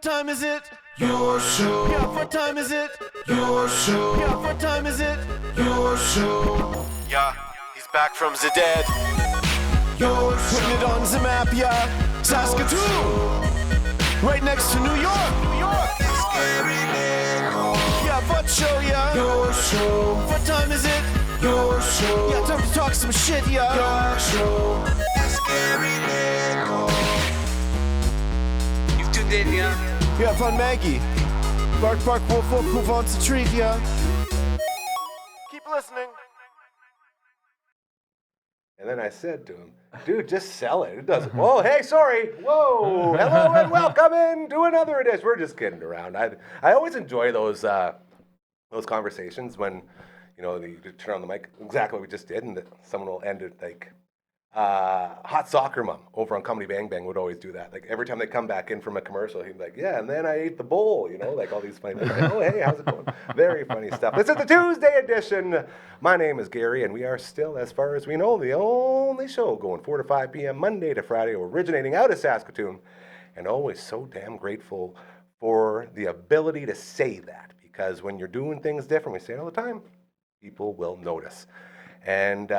time is it? Your show. Yeah, what time is it? Your show. Yeah, what time is it? Your show. Yeah, he's back from the dead. Your show. Putting it on the map, yeah. Saskatoon. Right next to New York. New York. Yeah, what show, yeah? Your show. What time is it? Your show. Yeah, time to talk some shit, yeah. Your show. You've tuned in, yeah? Yeah, fun Maggie. Bark, bark, wolf, wolf, who wants a treat, yeah? Keep listening. And then I said to him, dude, just sell it. It doesn't. Whoa, hey, sorry. Whoa, hello and welcome into another edition. We're just kidding around. I always enjoy those conversations when, you know, you turn on the mic, exactly what we just did, and someone will end it like, Hot Soccer Mom over on Comedy Bang Bang would always do that. Like every time they come back in from a commercial, he'd be like, yeah, and then I ate the bowl, you know, like all these funny things. Like, oh, hey, how's it going? Very funny stuff. This is the Tuesday edition. My name is Gary, and we are still, as far as we know, the only show going 4 to 5 p.m. Monday to Friday, originating out of Saskatoon, and always so damn grateful for the ability to say that, because when you're doing things different, we say it all the time, people will notice. And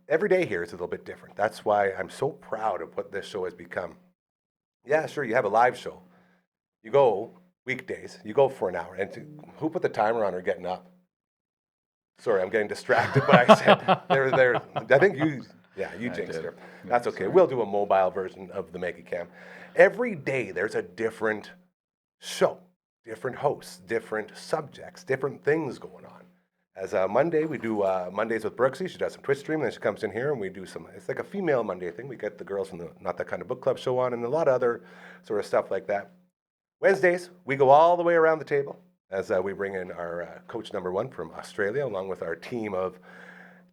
every day here is a little bit different. That's why I'm so proud of what this show has become. Yeah, sure, you have a live show. You go weekdays, you go for an hour. And who put the timer on or getting up? Sorry, I'm getting distracted, but I said, I think you jinxed her. That's okay. We'll do a mobile version of the Maggie Cam. Every day there's a different show, different hosts, different subjects, different things going on. As Monday, we do Mondays with Brooksy. She does some Twitch stream, and then she comes in here and we do it's like a female Monday thing. We get the girls from the Not That Kind of Book Club show on and a lot of other sort of stuff like that. Wednesdays, we go all the way around the table as we bring in our coach number one from Australia, along with our team of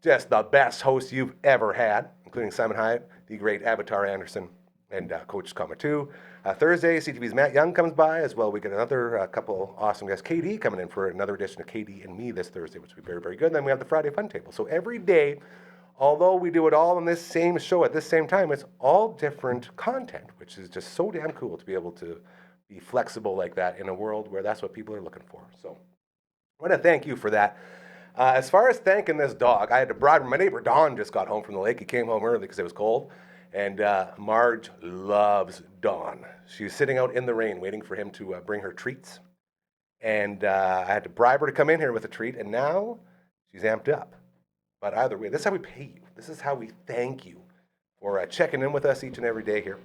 just the best hosts you've ever had, including Simon Hyatt, the great Avatar Anderson, and Coach Comatu. Thursday, CTV's Matt Young comes by as well. We get another couple awesome guests. KD coming in for another edition of KD and me this Thursday, which will be very, very good. And then we have the Friday Fun Table. So every day, although we do it all on this same show at this same time, it's all different content, which is just so damn cool to be able to be flexible like that in a world where that's what people are looking for. So I want to thank you for that. As far as thanking this dog, I had to bribe my neighbor Don just got home from the lake. He came home early because it was cold. And Marge loves Dawn. She was sitting out in the rain waiting for him to bring her treats. And I had to bribe her to come in here with a treat, and now she's amped up. But either way, this is how we pay you. This is how we thank you for checking in with us each and every day here.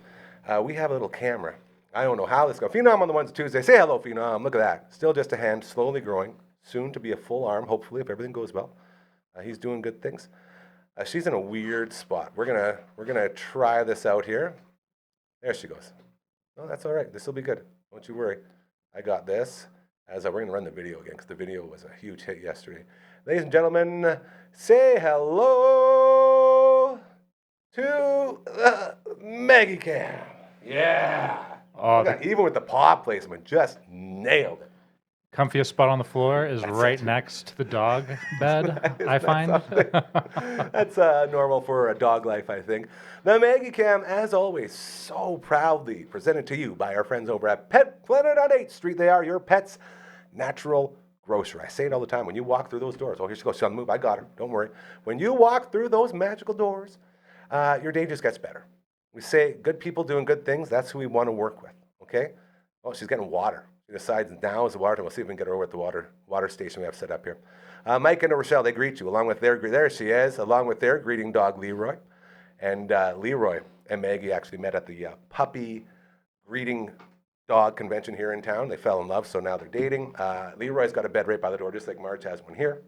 We have a little camera. I don't know how this goes. Phenom on the ones Tuesday. Say hello, Phenom. Look at that. Still just a hand, slowly growing. Soon to be a full arm, hopefully, if everything goes well. He's doing good things. She's in a weird spot. We're gonna try this out here. There she goes. No, that's all right. This will be good. Don't you worry. I got this. As we're gonna run the video again because the video was a huge hit yesterday. Ladies and gentlemen, say hello to Maggie Cam. Yeah. Even with the paw placement, just nailed it. Comfiest spot on the floor is right next to the dog bed, I find. That's normal for a dog life, I think. The Maggie Cam, as always, so proudly presented to you by our friends over at Pet Planet on 8th Street. They are your pet's natural grocer. I say it all the time. When you walk through those doors, oh, here she goes. She's on the move. I got her. Don't worry. When you walk through those magical doors, your day just gets better. We say good people doing good things. That's who we want to work with, okay? Oh, she's getting water. She decides now is the water. We'll see if we can get her over at the water station we have set up here. Mike and Rochelle, they greet you along with there she is, along with their greeting dog Leroy. And Leroy and Maggie actually met at the puppy greeting dog convention here in town. They fell in love, so now they're dating. Leroy's got a bed right by the door, just like Marge has one here.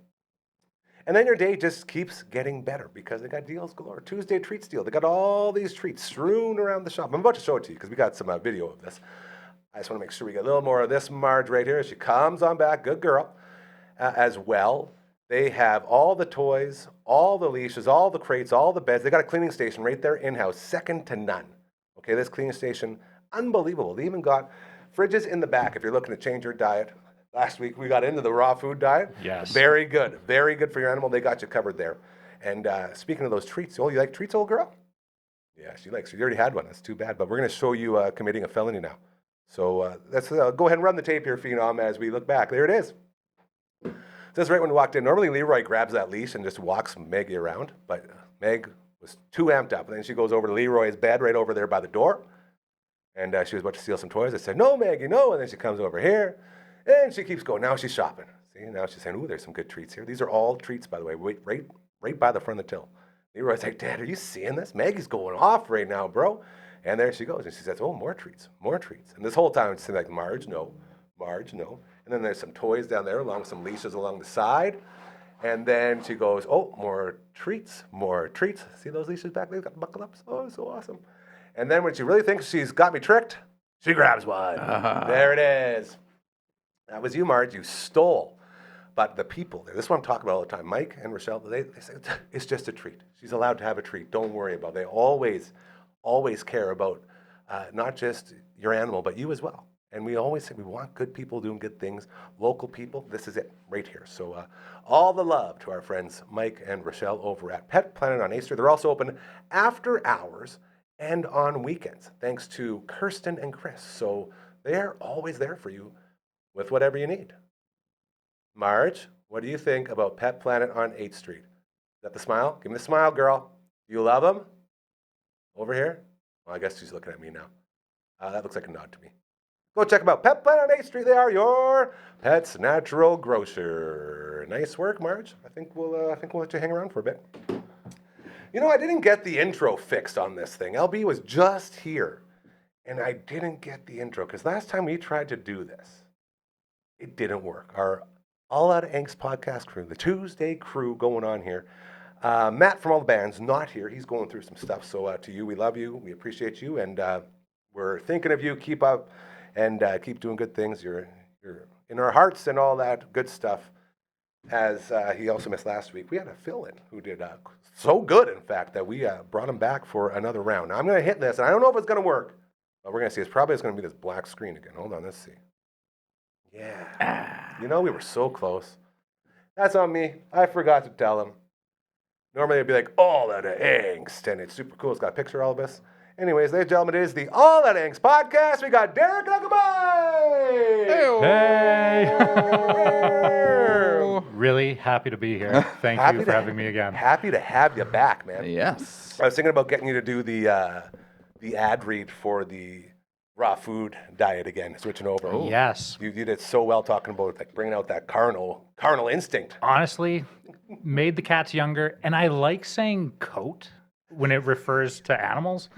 And then your day just keeps getting better because they got deals galore. Tuesday treats deal. They got all these treats strewn around the shop. I'm about to show it to you because we got some video of this. I just want to make sure we get a little more of this Marge right here. She comes on back, good girl. As well, they have all the toys, all the leashes, all the crates, all the beds. They got a cleaning station right there in-house, second to none. Okay, this cleaning station, unbelievable. They even got fridges in the back if you're looking to change your diet. Last week we got into the raw food diet. Yes. Very good for your animal. They got you covered there. And speaking of those treats, oh, you like treats, old girl? Yeah, she likes. She already had one. That's too bad. But we're going to show you committing a felony now. So let's go ahead and run the tape here, Phenom, as we look back. There it is. That's right when we walked in. Normally, Leroy grabs that leash and just walks Maggie around, but Meg was too amped up. And then she goes over to Leroy's bed right over there by the door, and she was about to steal some toys. I said, no, Maggie, no. And then she comes over here, and she keeps going. Now she's shopping. See, now she's saying, ooh, there's some good treats here. These are all treats, by the way, right by the front of the till. Leroy's like, Dad, are you seeing this? Maggie's going off right now, bro. And there she goes. And she says, oh, more treats, more treats. And this whole time, it's like, Marge, no. Marge, no. And then there's some toys down there, along some leashes along the side. And then she goes, oh, more treats, more treats. See those leashes back there? Got buckled up. Oh, so awesome. And then when she really thinks she's got me tricked, she grabs one. There it is. That was you, Marge. You stole. But the people there, this is what I'm talking about all the time. Mike and Rochelle, they say, it's just a treat. She's allowed to have a treat. Don't worry about it. They always care about not just your animal, but you as well. And we always say we want good people doing good things, local people. This is it right here. So all the love to our friends Mike and Rochelle over at Pet Planet on 8th Street. They're also open after hours and on weekends, thanks to Kirsten and Chris. So they're always there for you with whatever you need. Marge, what do you think about Pet Planet on 8th Street? Is that the smile? Give me the smile, girl. You love them? Over here? Well, I guess she's looking at me now. That looks like a nod to me. Go check them out. Pet Planet on 8th Street. They are your pet's natural grocer. Nice work, Marge. I think we'll let you hang around for a bit. You know, I didn't get the intro fixed on this thing. LB was just here, and I didn't get the intro because last time we tried to do this, it didn't work. Our All Out of Angst podcast crew, the Tuesday crew going on here. Matt from all the bands, not here. He's going through some stuff. So to you, we love you. We appreciate you. And we're thinking of you. Keep up and keep doing good things. You're in our hearts and all that good stuff. As he also missed last week, we had a fill-in who did so good, in fact, that we brought him back for another round. Now, I'm going to hit this, and I don't know if it's going to work, but we're going to see. It's probably going to be this black screen again. Hold on, let's see. Yeah. You know, we were so close. That's on me. I forgot to tell him. Normally, it'd be like, all out of angst, and it's super cool. It's got a picture of all of us. Anyways, ladies and gentlemen, it is the All Out of Angst podcast. We got Derek Huckabee! Hey! Really happy to be here. Thank you for having me again. Happy to have you back, man. Yes. I was thinking about getting you to do the ad read for the raw food diet again, switching over. Oh. Yes. You did so well talking about like bringing out that carnal instinct. Honestly, made the cats younger, and I like saying coat when it refers to animals,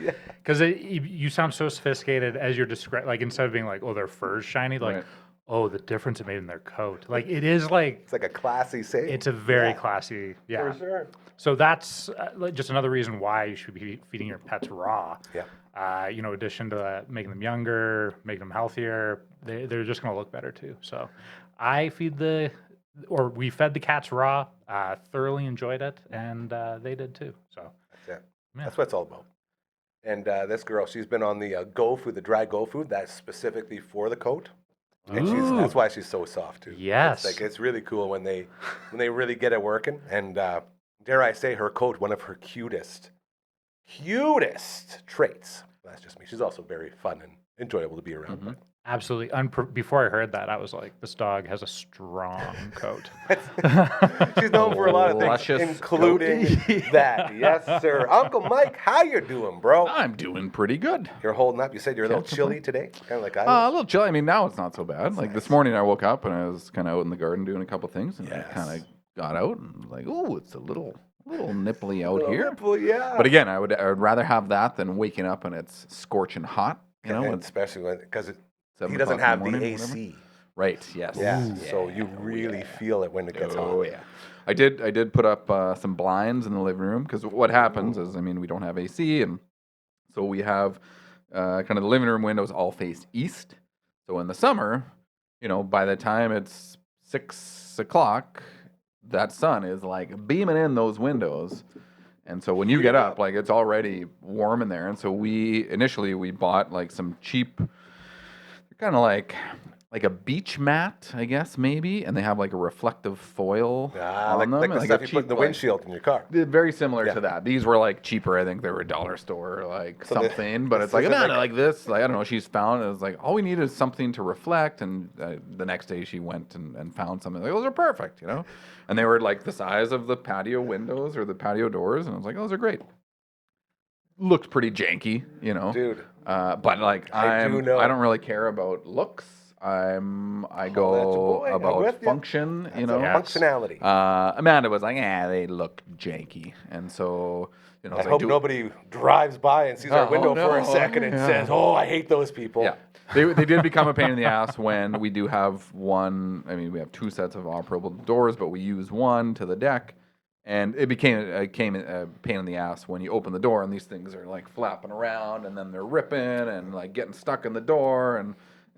because you sound so sophisticated as you're describing. Like instead of being like, oh, their fur's shiny, like, oh, the difference it made in their coat. Like it is like it's like a classy saying. It's a very classy, for sure. So that's just another reason why you should be feeding your pets raw. Yeah. In addition to making them younger, making them healthier, they're just going to look better too. So I we fed the cats raw, thoroughly enjoyed it, and they did too. So that's it. Yeah. That's what it's all about. And this girl, she's been on the Go Food, the dry Go Food, that's specifically for the coat. And that's why she's so soft too. Yes. It's really cool when they really get it working. And dare I say, her coat, one of her cutest traits. That's just me. She's also very fun and enjoyable to be around. Mm-hmm. Absolutely. Before I heard that, I was like, this dog has a strong coat. She's known for a lot of things, including that. Yes, sir. Uncle Mike, how you doing, bro? I'm doing pretty good. You're holding up. You said you're a little chilly today, kind of like I was. A little chilly. I mean, now it's not so bad. Like this morning, I woke up and I was kind of out in the garden doing a couple things, and I kind of got out and was like, oh, it's a little nipply out here. Nipple, yeah. But again, I would rather have that than waking up and it's scorching hot. You know, and especially because he doesn't have the AC. Right. Yes. Yeah. So you really feel it when it gets hot. Oh yeah. I did put up some blinds in the living room because what happens is, I mean, we don't have AC, and so we have kind of the living room windows all face east. So in the summer, you know, by the time it's 6 o'clock, that sun is like beaming in those windows. And so when you get up, like it's already warm in there. And so we initially bought like some cheap, kind of like like a beach mat, I guess, maybe, and they have like a reflective foil on them. like the like stuff a you put in the like- windshield in your car. They're very similar Yeah. to that. These were like cheaper. I think they were $1 store, like So something. But it's so like, is it no, like- like this. Like I don't know. She's found. It was like all we need is something to reflect. And the next day she went and found something. Like those are perfect, you know. And they were like the size of the patio windows or the patio doors. And I was like, oh, those are great. Looked pretty janky, you know. Dude. But like I do know. I don't really care about looks. I that's go a boy. I'm about with ya. function, you know. Yes. Functionality. Amanda was like, they look janky. And so, you know, I I was like, hope nobody drives by and sees our Oh, window for a no. second and Yeah. says, "Oh, I hate those people." Yeah. They did become a pain in the ass when we do have one. I mean, we have 2 sets of operable doors, but we use one to the deck. And it became a pain in the ass when you open the door and these things are like flapping around and then they're ripping and like getting stuck in the door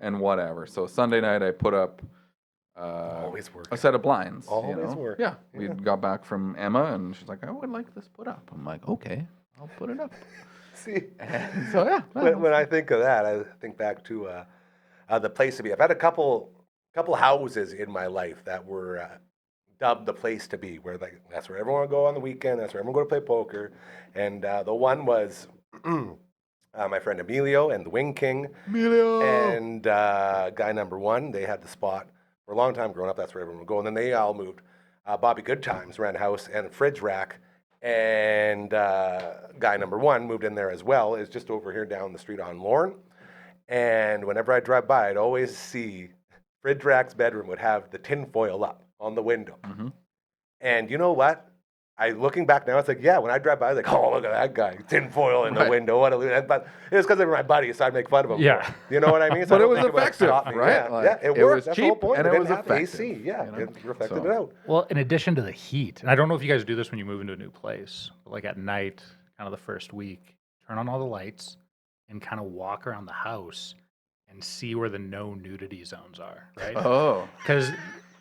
and whatever. So Sunday night I put up Always works. a set of blinds. Always you know? work. Yeah. We got back from Emma and she's like, I would like this put up. I'm like, okay, I'll put it up. See, And so yeah. when I think of that, I think back to the place to be. I've had a couple houses in my life that were dubbed the place to be, where like that's where everyone would go on the weekend. That's where everyone would go to play poker. And the one was my friend Emilio and the Wing King. Emilio. And guy number 1, they had the spot for a long time growing up. That's where everyone would go. And then they all moved. Bobby Goodtimes ran a house and a fridge rack. And guy number 1 moved in there as well. It's just over here down the street on Lorne. And whenever I drive by, I'd always see fridge rack's bedroom would have the tin foil up on the window. Mm-hmm. And you know what? Looking back now, it's like, yeah, when I drive by, I was like, oh, look at that guy, tin foil in the Right. window. What a loser. But it was because they were my buddies, so I'd make fun of them. Yeah. for it. You know what I mean? So But I it don't was think would effective, stop me. right? Yeah, Like, yeah, it it worked. was That's the whole cheap point. and It it didn't was have effective, AC. Yeah, you know? it reflected So- it out. Well, in addition to the heat, and I don't know if you guys do this when you move into a new place, but like at night, kind of the first week, turn on all the lights and kind of walk around the house and see where the no nudity zones are, right? Oh. Because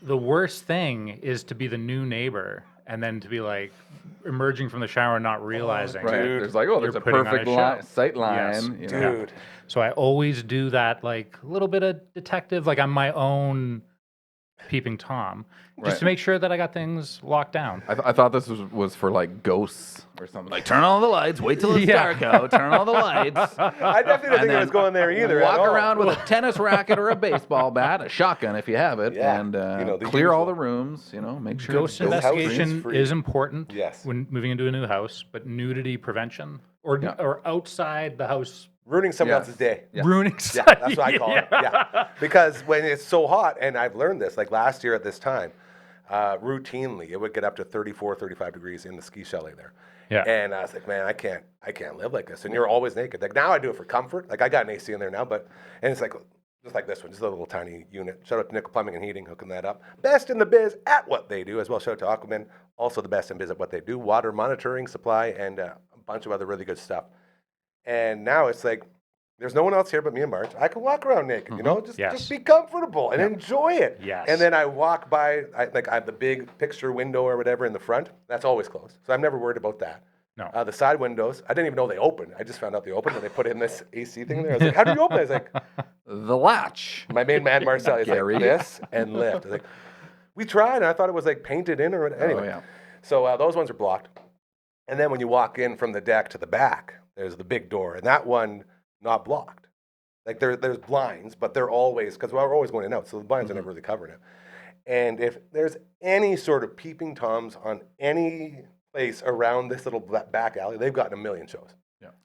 the worst thing is to be the new neighbor and then to be like emerging from the shower and not realizing. Right. Dude, There's like, oh, there's you're a putting on a perfect show. sight Yes. line. You know? Dude. So I always do that, like a little bit of detective, like I'm my own peeping Tom, just Right. to make sure that I got things locked down. I thought this was for like ghosts or something. Like turn on all the lights, wait till it's Yeah. dark out, turn on all the lights. I definitely didn't think I was going there either. Walk at all. around with a tennis racket or a baseball bat, a shotgun if you have it, Yeah, and you know, the clear all usual. the rooms. You know, make sure Ghost Ghost house is investigation free. is important Yes. when moving into a new house, but nudity prevention or Yeah. or outside the house Ruining someone Yes. else's day. Yeah. ruining Yeah, stuff. that's what I call it. Yeah. Because when it's so hot, and I've learned this, like last year at this time, routinely, it would get up to 34, 35 degrees in the ski chalet there. Yeah. And I was like, man, I can't live like this. And you're always naked. Like now I do it for comfort. Like I got an AC in there now, and it's like, just like this one, just a little tiny unit. Shout out to Nickel Plumbing and Heating, hooking that up. Best in the biz at what they do as well. Shout out to Aquaman, also the best in biz at what they do. Water monitoring, supply, and a bunch of other really good stuff. And now it's like, there's no one else here but me and Marge. I can walk around naked, you know, just Yes. be comfortable and enjoy it. Yes. And then I walk by, I have the big picture window or whatever in the front. That's always closed, so I'm never worried about that. No. The side windows, I didn't even know they opened. I just found out they opened when they put in this AC thing there. I was like, how do you open it? I was like, the latch. my main man Marcel is Gary. like this and lift. I was like, we tried, and I thought it was like painted in or whatever. Anyway, yeah. so those ones are blocked. And then when you walk in from the deck to the back, there's the big door, and that one not blocked. Like there's blinds, but they're always, because we're always going in and out, so the blinds are never really covering it. And if there's any sort of peeping Toms on any place around this little back alley, they've gotten a million shows.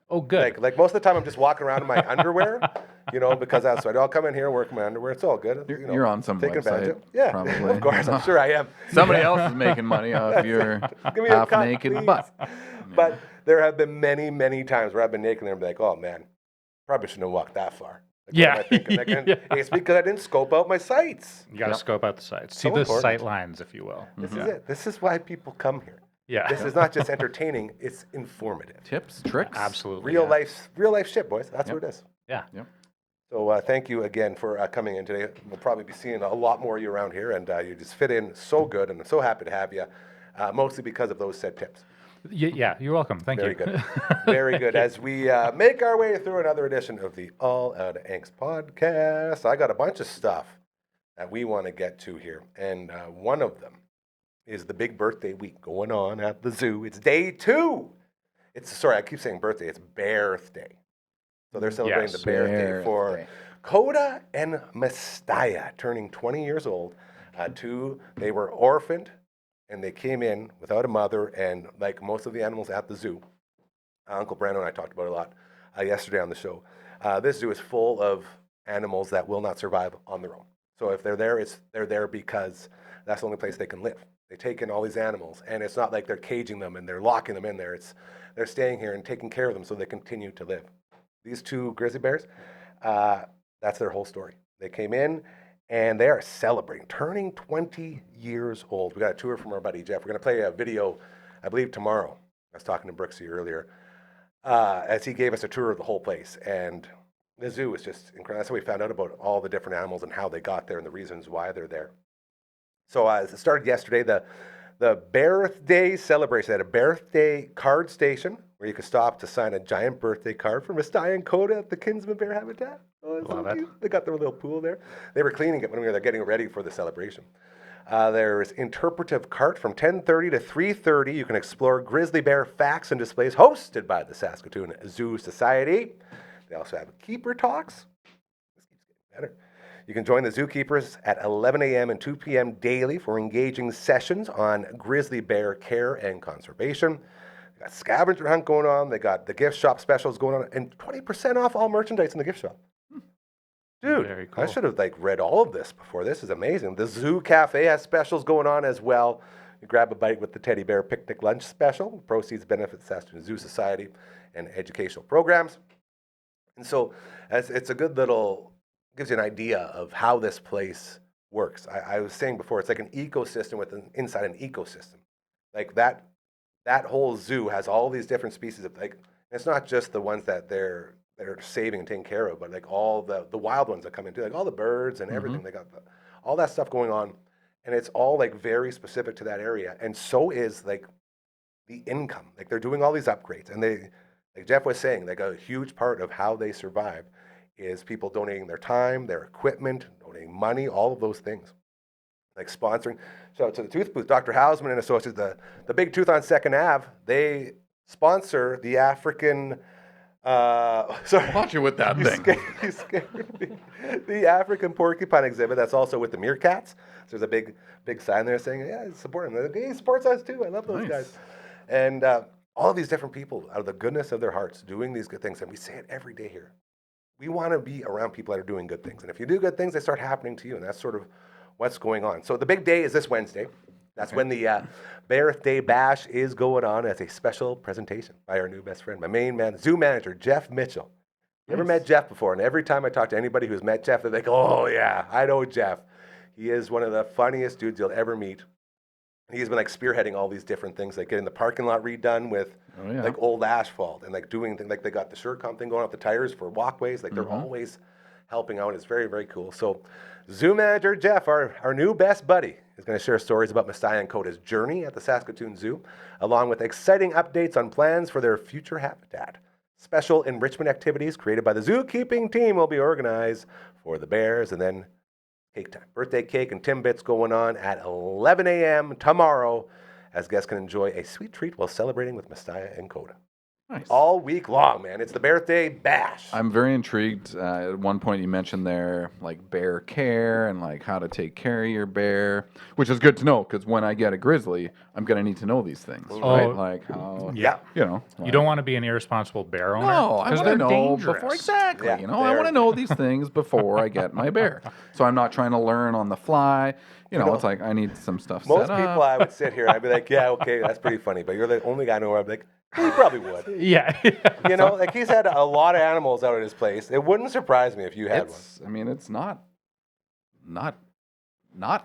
Oh, good. Like most of the time, I'm just walking around in my underwear, you know, because that's what I'll come in here and work in my underwear. It's all good. You know, You're on some taking advantage website, of- Yeah, probably. of course. I'm sure I am. Somebody else is making money off your Give me a cut, half-naked please. butt. But there have been many, many times where I've been naked and be like, oh man, probably shouldn't have walked that far. Like, Yeah. what am I thinking? Like, and Yeah. It's because I didn't scope out my sights. You got to Yep. scope out the sights. So See the important. sight lines, if you will. This is it. This is why people come here. Yeah. This is not just entertaining; it's informative. Tips, tricks. Absolutely. Real yeah. life shit, boys. That's what it is. Yeah. Yep. So thank you again for coming in today. We'll probably be seeing a lot more of you around here, and you just fit in so good, and I'm so happy to have you, mostly because of those said tips. Yeah, you're welcome. Thank Very you. good. Very good. As we make our way through another edition of the All Out of Angst podcast, I got a bunch of stuff that we want to get to here. And one of them is the big birthday week going on at the zoo. It's day 2. Sorry, I keep saying birthday. It's birthday. So they're celebrating the birthday for Coda and Messiah, turning 20 years old. They were orphaned, and they came in without a mother, and like most of the animals at the zoo, Uncle Brando and I talked about it a lot yesterday on the show. This zoo is full of animals that will not survive on their own. So if they're there, they're there because that's the only place they can live. They take in all these animals, and it's not like they're caging them and they're locking them in there. They're staying here and taking care of them so they continue to live. These 2 grizzly bears, that's their whole story. They came in, and they are celebrating, turning 20 years old. We got a tour from our buddy Jeff. We're going to play a video, I believe, tomorrow. I was talking to Brooksy earlier, as he gave us a tour of the whole place. And the zoo is just incredible. That's how we found out about all the different animals and how they got there and the reasons why they're there. So it started yesterday. The birthday celebration at a birthday card station where you could stop to sign a giant birthday card for Messiah and Coda at the Kinsman Bear Habitat. Oh, it's so cute. They got their little pool there. They were cleaning it when we were there, getting ready for the celebration. There's interpretive cart from 10:30 to 3:30. You can explore grizzly bear facts and displays hosted by the Saskatoon Zoo Society. They also have keeper talks. This keeps getting better. You can join the zookeepers at 11 a.m. and 2 p.m. daily for engaging sessions on grizzly bear care and conservation. They got scavenger hunt going on. They got the gift shop specials going on, and 20% off all merchandise in the gift shop. Dude, Very cool. I should have read all of this before. This is amazing. The Zoo Cafe has specials going on as well. You grab a bite with the teddy bear picnic lunch special. Proceeds benefit Saskatoon Zoo Society and educational programs. And so it's a good little, gives you an idea of how this place works. I was saying before, it's like an ecosystem inside an ecosystem. Like that whole zoo has all these different species of, it's not just the ones that they're saving and taking care of, but like all the wild ones that come into, like all the birds and everything. They got all that stuff going on, and it's all like very specific to that area. And so is like the income. Like they're doing all these upgrades, and they, like Jeff was saying, like a huge part of how they survive is people donating their time, their equipment, donating money, all of those things. Like sponsoring. So to the Tooth Booth, Dr. Hausman and Associates, the Big Tooth on 2nd Ave, they sponsor the African, sorry. Watch it with that thing. You scared me. The African porcupine exhibit that's also with the meerkats. So there's a big sign there saying, yeah, support them. He supports us too. I love those guys. And all of these different people, out of the goodness of their hearts, doing these good things. And we say it every day here. We want to be around people that are doing good things. And if you do good things, they start happening to you. And that's sort of what's going on. So the big day is this Wednesday. That's when the Birthday Bash is going on as a special presentation by our new best friend, my main man, zoo manager, Jeff Mitchell. Never met Jeff before, and every time I talk to anybody who's met Jeff, they're like, oh yeah, I know Jeff. He is one of the funniest dudes you'll ever meet. He's been spearheading all these different things, like getting the parking lot redone with old asphalt, and doing things like they got the Surecom thing going off the tires for walkways. Like they're always helping out. It's very, very cool. So zoo manager Jeff, our new best buddy, is going to share stories about Messiah and Coda's journey at the Saskatoon Zoo, along with exciting updates on plans for their future habitat. Special enrichment activities created by the zookeeping team will be organized for the bears, and then cake time. Birthday cake and Timbits going on at 11 a.m. tomorrow, as guests can enjoy a sweet treat while celebrating with Messiah and Coda. Nice. All week long, man. It's the Birthday Bash. I'm very intrigued. At one point you mentioned there, bear care and how to take care of your bear, which is good to know because when I get a grizzly, I'm going to need to know these things, right? Like how, you don't want to be an irresponsible bear owner. No, I want to know dangerous. before, exactly. I want to know these things before I get my bear. So I'm not trying to learn on the fly. It's like I need some stuff Most set up. people, I would sit here and I'd be like, yeah, okay, that's pretty funny. But you're the only guy I know where I'd be like, he probably would. Yeah. He's had a lot of animals out at his place. It wouldn't surprise me if you had one. I mean, it's not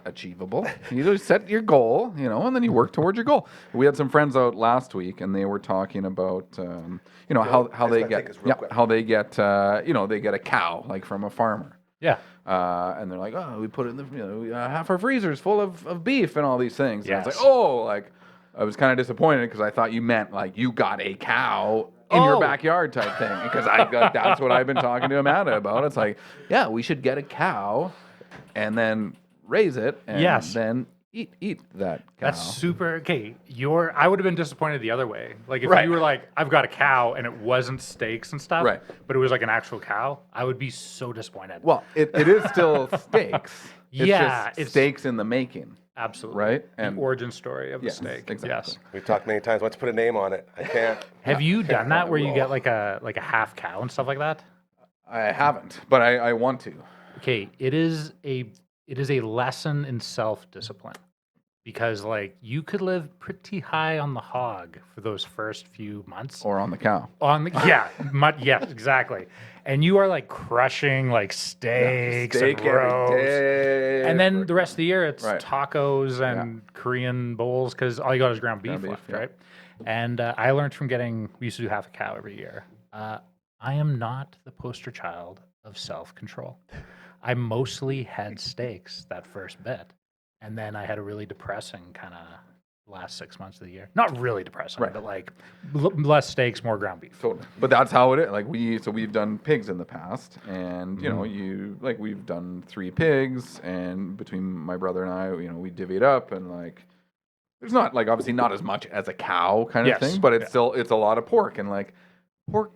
achievable. You just set your goal, and then you work towards your goal. We had some friends out last week, and they were talking about, how they get they get a cow from a farmer. Yeah. And they're like, oh, we put it in the, half our freezer's full of beef and all these things. Yes. And it's like, I was kind of disappointed because I thought you meant like you got a cow in your Oh. backyard type thing. Because that's what I've been talking to Amanda about. It's like, yeah, we should get a cow and then raise it and Yes. then eat that cow. That's super. Okay, I would have been disappointed the other way. Like if Right. you were like, I've got a cow and it wasn't steaks and stuff, Right. but it was like an actual cow, I would be so disappointed. Well, it is still steaks. It's Yeah, just it's- steaks in the making. Absolutely. Right? The And- origin story of the Yes, steak. exactly. Yes. We've talked many times. Let's put a name on it. I can't. Have you done that where you get like a half cow and stuff like that? I haven't, but I want to. Okay, it is a lesson in self-discipline. Because like you could live pretty high on the hog for those first few months. Or on the cow. Yes, exactly. And you are like crushing like steaks Steak and roast. every day. And then the rest of the year it's Right. tacos and Korean bowls because all you got is ground beef Ground beef, left, yeah. right? And I learned from we used to do half a cow every year. I am not the poster child of self-control. I mostly had steaks that first bit. And then I had a really depressing kind of last 6 months of the year. Not really depressing, Right. but like less steaks, more ground beef. Totally. But that's how it is. Like we've done pigs in the past, and we've done 3 pigs, and between my brother and I, we divvy it up, and like there's not like obviously not as much as a cow kind of Yes. thing, but it's a lot of pork, and like pork,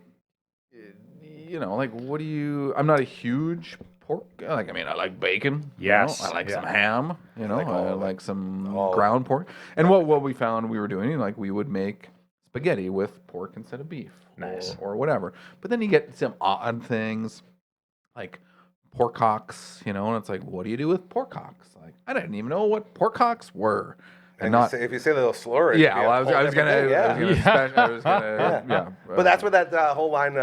like what do you? I'm not a huge pork. I like bacon. Yes, I like yeah. some ham. like I all of it. like some All of it. ground pork. And what we found we were doing, like we would make spaghetti with pork instead of beef, Nice. or whatever. But then you get some odd things like pork hocks, and it's like, what do you do with pork hocks? Like I didn't even know what pork hocks were. And not if you say the little slur, it'd yeah. be a Well, I was whole gonna different thing, I was gonna yeah. But that's what that whole line.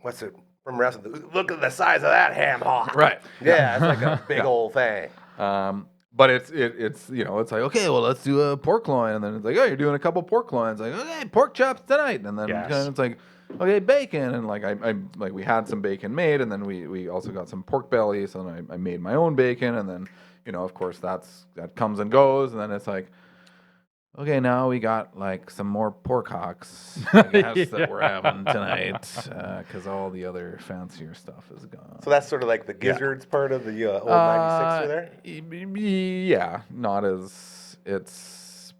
What's it from wrestling? Look at the size of that ham hock. Right. Yeah, it's like a big old thing. But it's it's like, okay, well, let's do a pork loin, and then it's like, oh, you're doing a couple pork loins, like, okay, pork chops tonight, and then Yes. it's like, okay, bacon, and like I like we had some bacon made, and then we also got some pork belly, so then I made my own bacon, and then of course that comes and goes, and then it's like, okay, now we got like some more pork hocks, I guess, that we're having tonight, because all the other fancier stuff is gone. So that's sort of like the gizzards part of the old 96er there. Yeah, not as it's.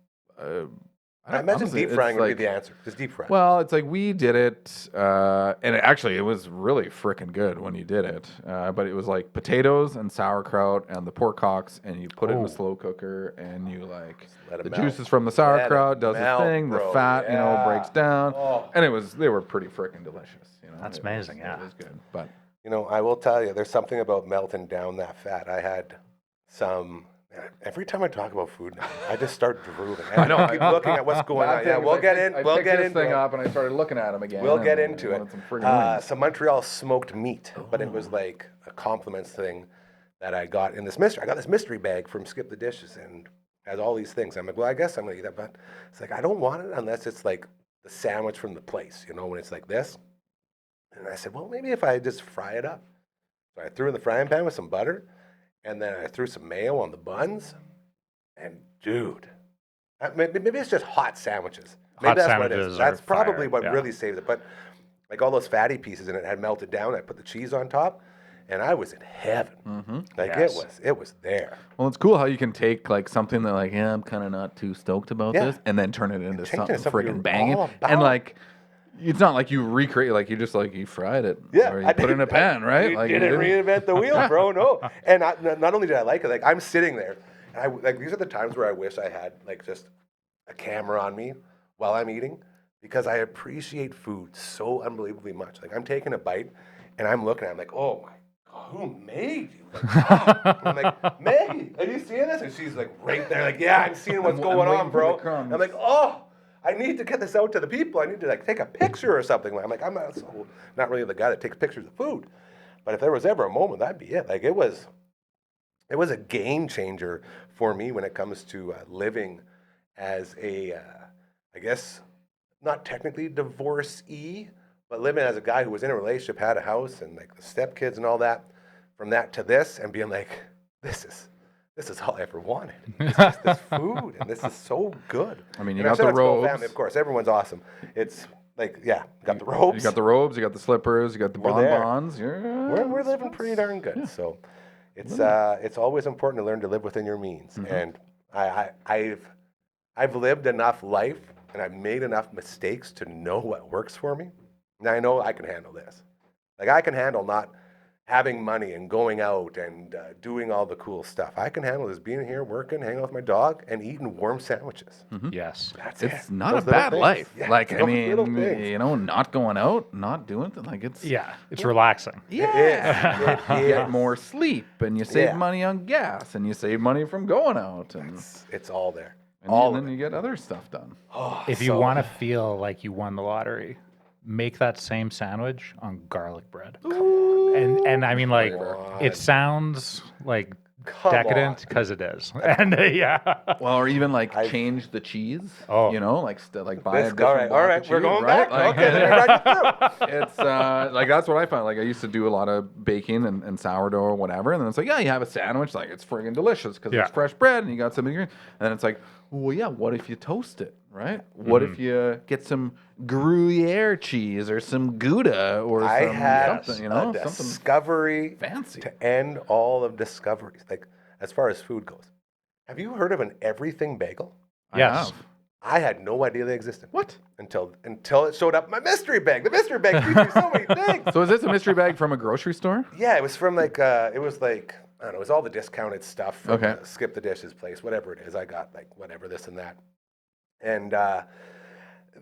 I imagine honestly, deep it's frying would like- be the answer. Just deep fry. Well, it's like we did it, and it was really freaking good when you did it. But it was like potatoes and sauerkraut and the pork hocks, and you put it in Oh. a slow cooker, and you like Let it the melt. juices from the Let it sauerkraut does melt, its thing, the bro. fat Yeah. breaks down, Oh. and they were pretty freaking delicious. That's It amazing, was, yeah. it was good, but. I will tell you, there's something about melting down that fat. I had some. Every time I talk about food now, I just start drooling. I know. Keep looking at what's going on. Yeah, we'll get in. We'll get this into thing it. up, and I started looking at him again. We'll and get I into it. wanted some friggin' wings. Some Montreal smoked meat, but it was like a compliments thing that I got in this mystery. I got this mystery bag from Skip the Dishes and has all these things. I'm like, well, I guess I'm gonna eat that, but it's like I don't want it unless it's like the sandwich from the place, when it's like this. And I said, well, maybe if I just fry it up. So I threw in the frying pan with some butter, and then I threw some mayo on the buns. And dude, maybe it's just hot sandwiches. Maybe Hot that's what it sandwiches is. are That's probably fire, what yeah. really saves it. But like all those fatty pieces in it had melted down. I put the cheese on top, and I was in heaven. Like Yes. it was there. Well, it's cool how you can take like something that like, I'm kind of not too stoked about Yeah. this, and then turn it into change it something to something friggin' you're banging. all about. And like, it's not like you recreate, like you just like you fried it, Yeah, or you put it in a pan, right? You Like didn't you reinvent the wheel, bro. No. And not only did I like it, like I'm sitting there, and these are the times where I wish I had like just a camera on me while I'm eating, because I appreciate food so unbelievably much. Like I'm taking a bite, and I'm looking at it, I'm like, oh my God, who made you? Like, wow. I'm like, Maggie, are you seeing this? And she's like right there, like, yeah, I'm seeing what's I'm going waiting on, for the bro. crumbs. I'm like, oh. I need to get this out to the people. I need to like take a picture or something. I'm like, I'm not really the guy that takes pictures of food, but if there was ever a moment, that'd be it. Like it was a game changer for me when it comes to living as a, I guess, not technically divorcee, but living as a guy who was in a relationship, had a house, and like the stepkids and all that. From that to this, and being like, this this is all I ever wanted. It's just this food, and this is so good. I mean, you And got the shout out to whole robes. family, of course. Everyone's awesome. It's like, yeah, got the robes. You got the robes, you got the slippers, you got the We're there. bonbons. We're living pretty darn good. So it's always important to learn to live within your means. And I've lived enough life, and I've made enough mistakes to know what works for me. And I know I can handle this. Like, I can handle not having money and going out and doing all the cool stuff. I can handle this being here, working, hanging out with my dog, and eating warm sandwiches. Yes. That's It's it. not Those a little bad things. life. Yeah, Like, I those little mean, things. you know, not going out, not doing it. Like, it's Yeah. It's relaxing. It you is. get more sleep, and you save Yeah. money on gas, and you save money from going out, and It's all there. and all then of you get other stuff done. If you want to feel like you won the lottery, make that same sandwich on garlic bread. And I mean, like, on. it sounds like Come decadent on. because it is. And yeah. Well, or even like change the cheese. Oh. You know, like like buy a This, different all right, block of we're cheese, going right? back. Like, Okay, let me run you through. it's like that's what I found. Like I used to do a lot of baking and sourdough or whatever, and then it's like, yeah, you have a sandwich, like it's friggin' delicious because Yeah. it's fresh bread and you got something. And then it's like, well, yeah, what if you toast it, right? What if you get some Gruyere cheese or some Gouda or I some had something, you know, a something discovery fancy. to end all of discoveries. Like, as far as food goes, have you heard of an everything bagel? I Yes. have. I had no idea they existed. What? Until it showed up in my mystery bag. The mystery bag features so many things. So is this a mystery bag from a grocery store? Yeah, it was from like I don't know, it was all the discounted stuff from Okay. Skip the Dishes place, whatever it is. I got like whatever this and that. And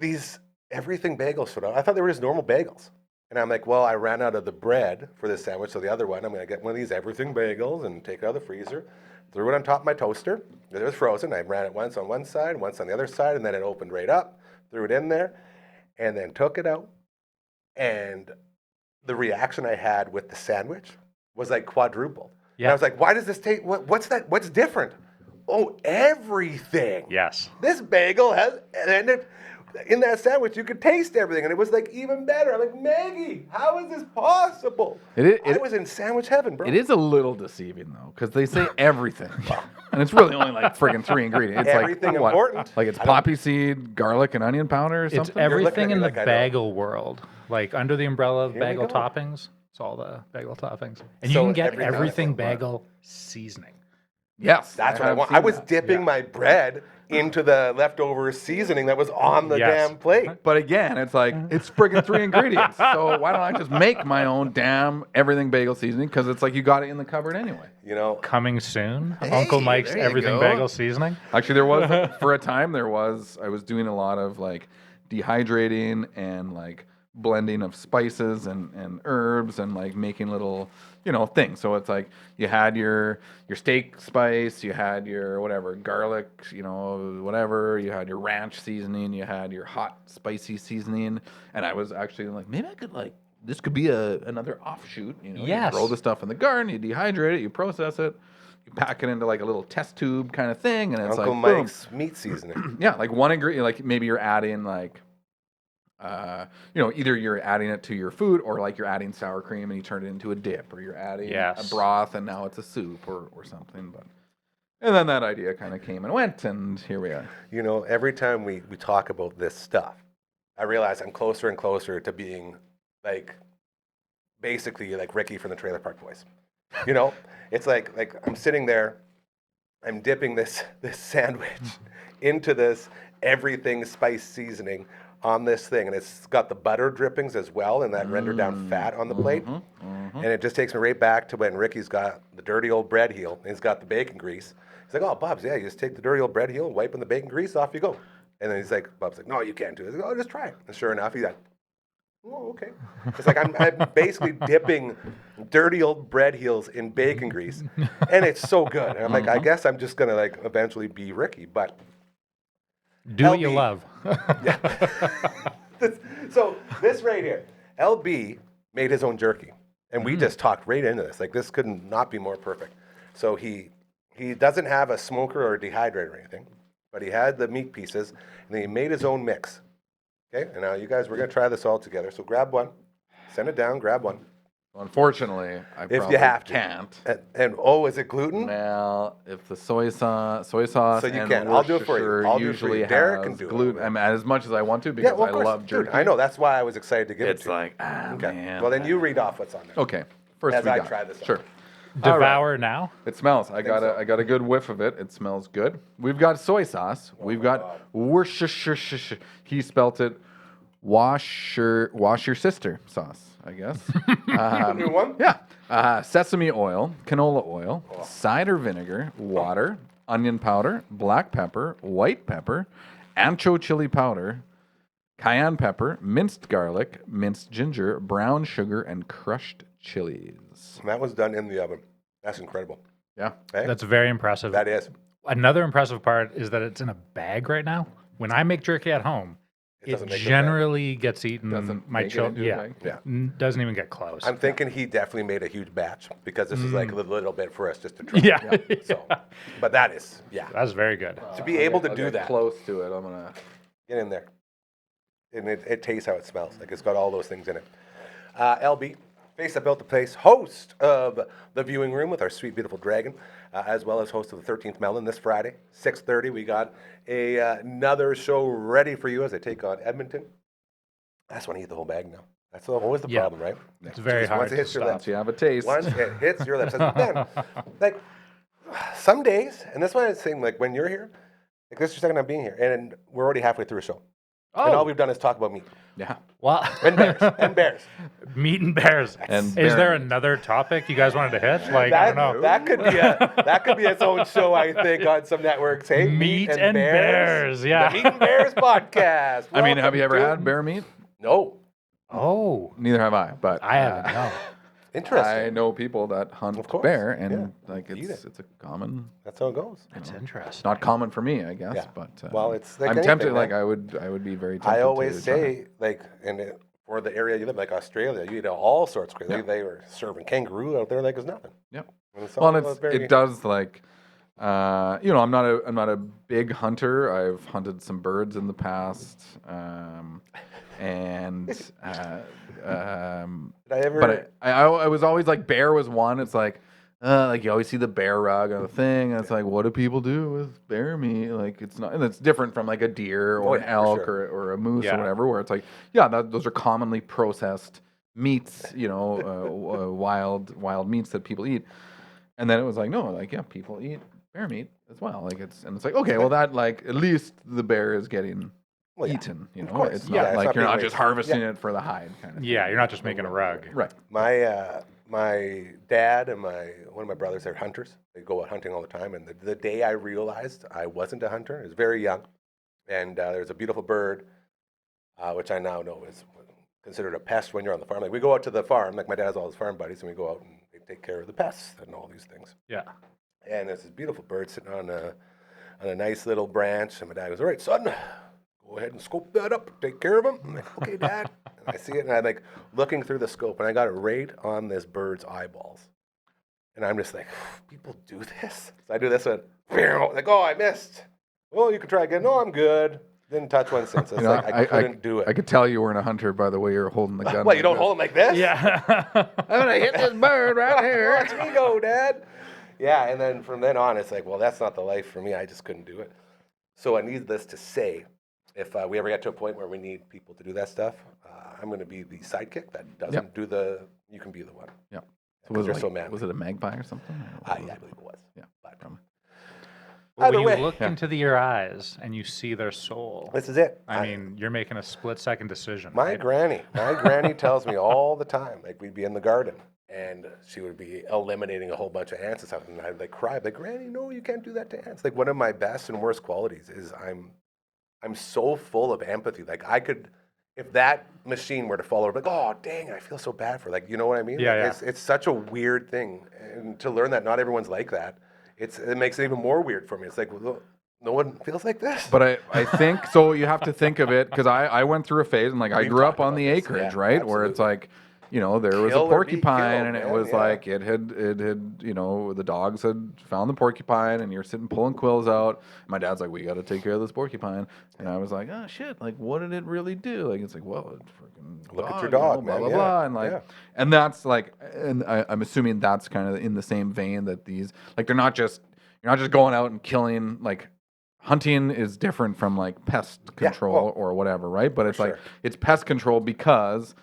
these everything bagels showed up. I thought they were just normal bagels. And I'm like, well, I ran out of the bread for this sandwich, so the other one, I'm going to get one of these everything bagels and take it out of the freezer, threw it on top of my toaster. It was frozen. I ran it once on one side, once on the other side, and then it opened right up, threw it in there, and then took it out. And the reaction I had with the sandwich was like quadrupled. And Yeah. I was like, why does this taste, what's that? What's different? Oh, everything. Yes. This bagel has, and in that sandwich, you could taste everything, and it was like even better. I'm like, Maggie, how is this possible? I was in sandwich heaven, bro. It is a little deceiving though, because they say everything, and it's really only like friggin' 3 ingredients. It's Everything like what? important. Like it's poppy seed, garlic, and onion powder or It's something. everything in the like I know. bagel world. Like under the umbrella of Here we bagel go. toppings. It's all the bagel toppings. And So you can get everything- everything bagel seaseason. Yes, That's what I have want. seen I was that. dipping my bread into the leftover seasoning that was on the Yes. damn plate. But again, it's like it's friggin' 3 ingredients. So why don't I just make my own damn everything bagel seasoning? Because it's like you got it in the cupboard anyway. You know, Coming soon. Uncle Mike's there you everything go. bagel seasoning. Actually, there was for a time I was doing a lot of like dehydrating and like blending of spices and herbs and like making little things. So it's like you had your steak spice, you had your whatever garlic, whatever, you had your ranch seasoning, you had your hot spicy seasoning, and I was actually like, maybe I could like this could be another offshoot. Yes. You grow the stuff in the garden, you dehydrate it, you process it. You pack it into like a little test tube kind of thing, and it's Uncle like boom. Mike's meat seasoning. Yeah, like one ingredient, like maybe you're adding like, either you're adding it to your food or like you're adding sour cream and you turn it into a dip, or you're adding Yes. a broth and now it's a soup or something. But and then that idea kind of came and went, and here we are. You know, every time we talk about this stuff, I realize I'm closer and closer to being like basically like Ricky from the Trailer Park Boys. It's like I'm sitting there, I'm dipping this sandwich into this everything spice seasoning on this thing, and it's got the butter drippings as well, and that rendered down fat on the plate. And it just takes me right back to when Ricky's got the dirty old bread heel, and he's got the bacon grease. He's like, oh, Bubs, yeah, you just take the dirty old bread heel and wiping the bacon grease off you go. And then he's like, Bubs like, no, you can't do it. He's like, oh, just try it. And sure enough, he's like, oh, okay. It's like I'm basically dipping dirty old bread heels in bacon grease, and it's so good. And I'm like, I guess I'm just gonna like eventually be Ricky, but Do what you LB. love. So this right here, LB made his own jerky, and we just talked right into this. Like this could not be more perfect. So he doesn't have a smoker or a dehydrator or anything, but he had the meat pieces, and then he made his own mix. Okay, and now you guys, we're gonna try this all together. So grab one, send it down, grab one. Unfortunately, I If probably you have to. can't. And oh, is it gluten? Well, if the soy sauce So you and can. I'll do it for you. Worcestershire I'll do it for you. usually Derek can has do it. gluten. I mean, as much as I want to because Yeah, well, I of course. love jerky. Dude, I know. That's why I was excited to give it It's to you. like, Okay. man. Well, then you read off what's on there. Okay. First As we I got. try this out. Sure. Devour now. It smells. I got so. I got a good whiff of it. It smells good. We've got soy sauce. We've got Worcestershire. He spelt it wash your sister sauce, I guess. New one? Yeah. Sesame oil, canola oil, cider vinegar, water, onion powder, black pepper, white pepper, ancho chili powder, cayenne pepper, minced garlic, minced ginger, brown sugar, and crushed chilies. And that was done in the oven. That's incredible. Yeah. Hey? That's very impressive. That is. Another impressive part is that it's in a bag right now. When I make jerky at home, it doesn't make the bag. generally gets eaten. Doesn't My make it children, into a yeah, bag? Yeah. doesn't even get close. I'm thinking he definitely made a huge batch because this is like a little bit for us just to try. yeah, So, but that is, yeah. that's very good. To be able to I'll do get that, close to it, I'm gonna. get in there. And it tastes how it smells. Like it's got all those things in it. LB, face that built the place, host of The Viewing Room with our sweet, beautiful dragon, as well as host of the 13th Melon this Friday, 6:30. We got another show ready for you as I take on Edmonton. I just want to eat the whole bag now. That's always the Yeah. problem, right? It's very Just hard once it to hits your stop. lips. So you have a taste. Once it hits your lips. Then, like, some days, and that's why I'm saying, like, when you're here, like, this is your second time being here, and we're already halfway through a show. And all we've done is talk about meat. Yeah. Well, And bears. And bears. meat and bears. And Is bear there meat. another topic you guys wanted to hit? Like, I don't know. That could be its own show, I think, on some networks. Hey, Meat and bears, yeah. The Meat and Bears podcast. I mean, have Welcome you ever to- had bear meat? No. Oh, Neither have I, but I haven't. No. Interesting. I know people that hunt Of course, bear, and yeah. like Eat it's a common. That's how it goes. That's interesting. Not common for me, I guess, Yeah. but Well, it's like I'm anything, tempted. man. Like I would be very tempted. I always to try it. say, like, for the area you live, like Australia, you eat all sorts of crazy. Yeah. They were serving kangaroo out there like it's nothing. Yep. And it's Well, all and very- it does like, I'm not a big hunter. I've hunted some birds in the past, and Did I ever? but I was always like bear was one. It's like you always see the bear rug on the thing, and it's like, what do people do with bear meat? Like it's not, and it's different from like a deer or Oh, an yeah, for elk sure. or a moose Yeah. or whatever, where it's like, those are commonly processed meats, wild meats that people eat. And then it was like, no, like people eat bear meat as well. Like it's like, okay, well that like at least the bear is getting Well, yeah. eaten. You Of know, course. it's Yeah, not it's like not you're being not just wasted. harvesting Yeah. it for the hide kind of. Yeah, you're not just making a rug. Right. My dad and one of my brothers, they're hunters. They go out hunting all the time. And the day I realized I wasn't a hunter, I was very young, and there's a beautiful bird, which I now know is considered a pest when you're on the farm. Like we go out to the farm, like my dad has all his farm buddies, and we go out and they take care of the pests and all these things. Yeah. And there's this beautiful bird sitting on a nice little branch, and my dad goes, "All right, son, go ahead and scope that up, take care of him." I'm like, "Okay, Dad." And I see it, and I'm like looking through the scope, and I got it right on this bird's eyeballs. And I'm just like, people do this? So I do this one, like, oh, I missed. Well, you can try again. No, I'm good. Didn't touch one since. It's like I couldn't do it. I could tell you weren't a hunter by the way you're holding the gun. Well, you don't hold them like this? Yeah. I'm gonna hit this bird right here. Watch me go, Dad. Yeah, and then from then on, it's like, well, that's not the life for me. I just couldn't do it. So I need this to say, if we ever get to a point where we need people to do that stuff, I'm going to be the sidekick that doesn't do you can be the one. Yeah. So Because was it, you're so mad. was it a magpie or something? I believe it was. Yeah. But Probably. When Either you way. look into your eyes and you see their soul, this is it. I mean, you're making a split-second decision. My right? granny tells me all the time, like we'd be in the garden and she would be eliminating a whole bunch of ants and stuff, and I'd like cry, like, Granny, no, you can't do that to ants. Like one of my best and worst qualities is I'm so full of empathy. Like I could, if that machine were to fall over, like, oh dang, I feel so bad for her. Like, you know what I mean? Yeah, Like, it's such a weird thing, and to learn that not everyone's like that, it makes it even more weird for me. It's like, well, no one feels like this. But I think so. You have to think of it because I went through a phase and like I We've grew up talked on the about this. acreage, Yeah, right? Where it's absolutely. like, there was a Kill or be porcupine, killed, and it man, was yeah. like it had, the dogs had found the porcupine, and you're sitting pulling quills out. My dad's like, we got to take care of this porcupine, and I was like, oh shit, like what did it really do? Like it's like, well, it freaking Look at your dog, dog, blah man, blah yeah, blah, and like, yeah. and that's like, and I'm assuming that's kind of in the same vein that these, like, you're not just going out and killing, like. Hunting is different from like pest control or whatever, right? But it's like it's pest control because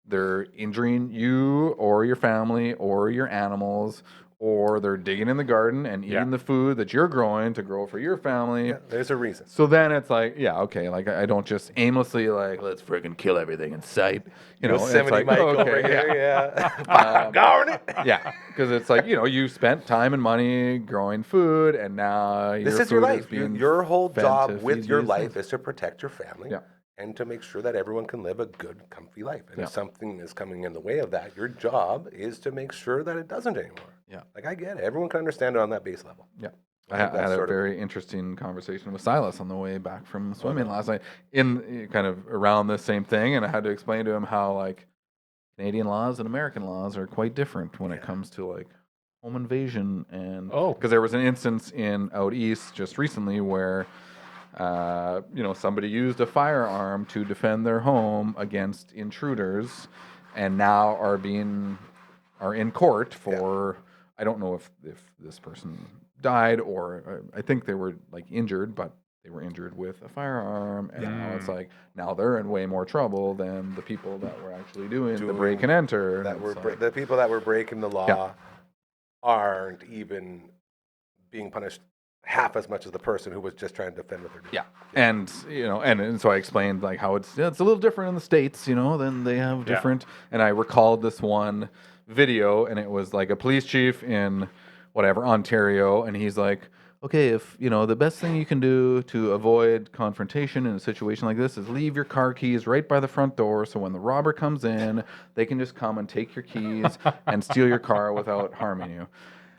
they're injuring you or your family or your animals, or they're digging in the garden and eating the food that you're growing to grow for your family. Yeah, there's a reason. So then it's like, okay, like I don't just aimlessly like, let's freaking kill everything in sight. Yosemite it's like, Mike okay, over here, yeah. Darn it. Yeah, because it's like, you spent time and money growing food, and now This your is your food life. being Your whole fed job to with feed your these life things. is to protect your family Yeah. and to make sure that everyone can live a good, comfy life. And Yeah. if something is coming in the way of that, your job is to make sure that it doesn't anymore. Yeah. Like, I get it. Everyone can understand it on that base level. Yeah. I I think had that's a sort of- very interesting conversation with Silas on the way back from swimming last night, in kind of around the same thing, and I had to explain to him how like Canadian laws and American laws are quite different when it comes to like home invasion, and because there was an instance in out east just recently where somebody used a firearm to defend their home against intruders, and now are in court for I don't know if this person died, or I think they were like injured, but they were injured with a firearm, and now it's like now they're in way more trouble than the people that were actually doing the break and enter. That and were it's like, the people that were breaking the law aren't even being punished half as much as the person who was just trying to defend what they're doing. yeah, and and so I explained like how it's a little different in the States, than they have different. And I recalled this one video, and it was like a police chief in whatever Ontario, and he's like, okay, if the best thing you can do to avoid confrontation in a situation like this is leave your car keys right by the front door, so when the robber comes in, they can just come and take your keys and steal your car without harming you.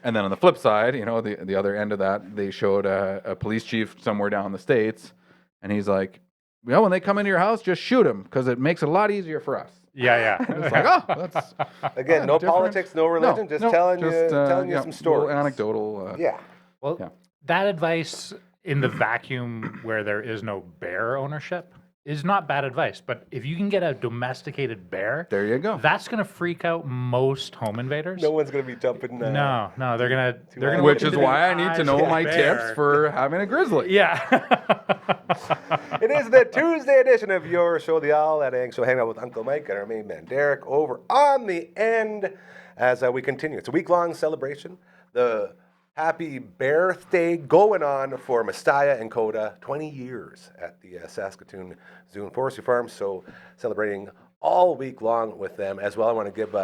And then on the flip side, the other end of that, they showed a police chief somewhere down the States, and he's like, when they come into your house, just shoot them, because it makes it a lot easier for us. Yeah. It's like, that's Again, no different. politics, no religion, just telling you some stories. little anecdotal. Well, that advice in the vacuum where there is no bear ownership is not bad advice. But if you can get a domesticated bear, There you go. that's going to freak out most home invaders. No one's going to be jumping. No, they're gonna. Which look is into why the I need to eyes know of the my bear. tips for having a grizzly. Yeah. It is the Tuesday edition of your show, The All That Egg Show. Hanging out with Uncle Mike and our main man Derek over on the end as we continue. It's a week-long celebration. The happy birthday going on for Messiah and Coda, 20 years at the Saskatoon Zoo and Forestry Farm. So celebrating all week long with them as well. I want to give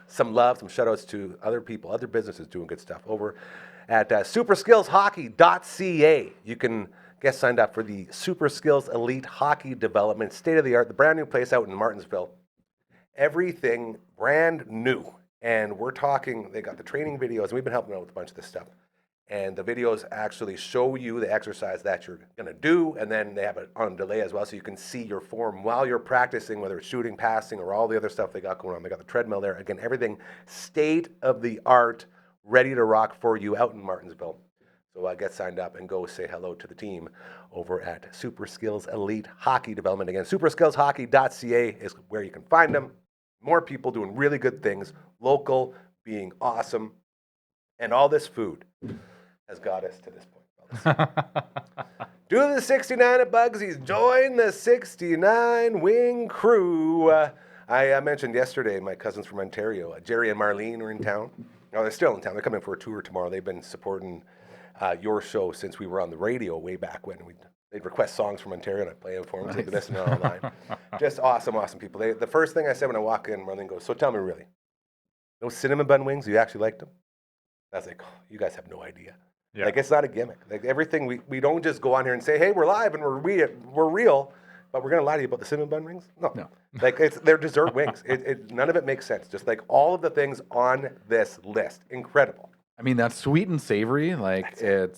some love, some shout outs to other people, other businesses doing good stuff over at superskillshockey.ca. You can get signed up for the Super Skills Elite Hockey Development, state of the art, the brand new place out in Martinsville. Everything brand new. And we're talking, they got the training videos, and we've been helping out with a bunch of this stuff. And the videos actually show you the exercise that you're going to do, and then they have it on delay as well, so you can see your form while you're practicing, whether it's shooting, passing, or all the other stuff they got going on. They got the treadmill there. Again, everything state of the art, ready to rock for you out in Martinsville. So get signed up and go say hello to the team over at Super Skills Elite Hockey Development. Again, superskillshockey.ca is where you can find them. More people doing really good things, local, being awesome, and all this food has got us to this point. Due to the 69 at Bugsy's, join the 69 wing crew. I mentioned yesterday my cousins from Ontario, Jerry and Marlene, are in town. No, they're still in town. They're coming for a tour tomorrow. They've been supporting your show since we were on the radio way back when. They'd request songs from Ontario, and I'd play them for them. So they've been listening online. Just awesome people. The first thing I said when I walk in, Marlene goes, so tell me really, those cinnamon bun wings, you actually liked them? I was like, oh, you guys have no idea. Yeah. Like, it's not a gimmick. Like, everything, we don't just go on here and say, hey, we're live and we're real, but we're going to lie to you about the cinnamon bun rings? No. Like, they're dessert wings. None of it makes sense. Just like all of the things on this list. Incredible. I mean, that's sweet and savory. Like, I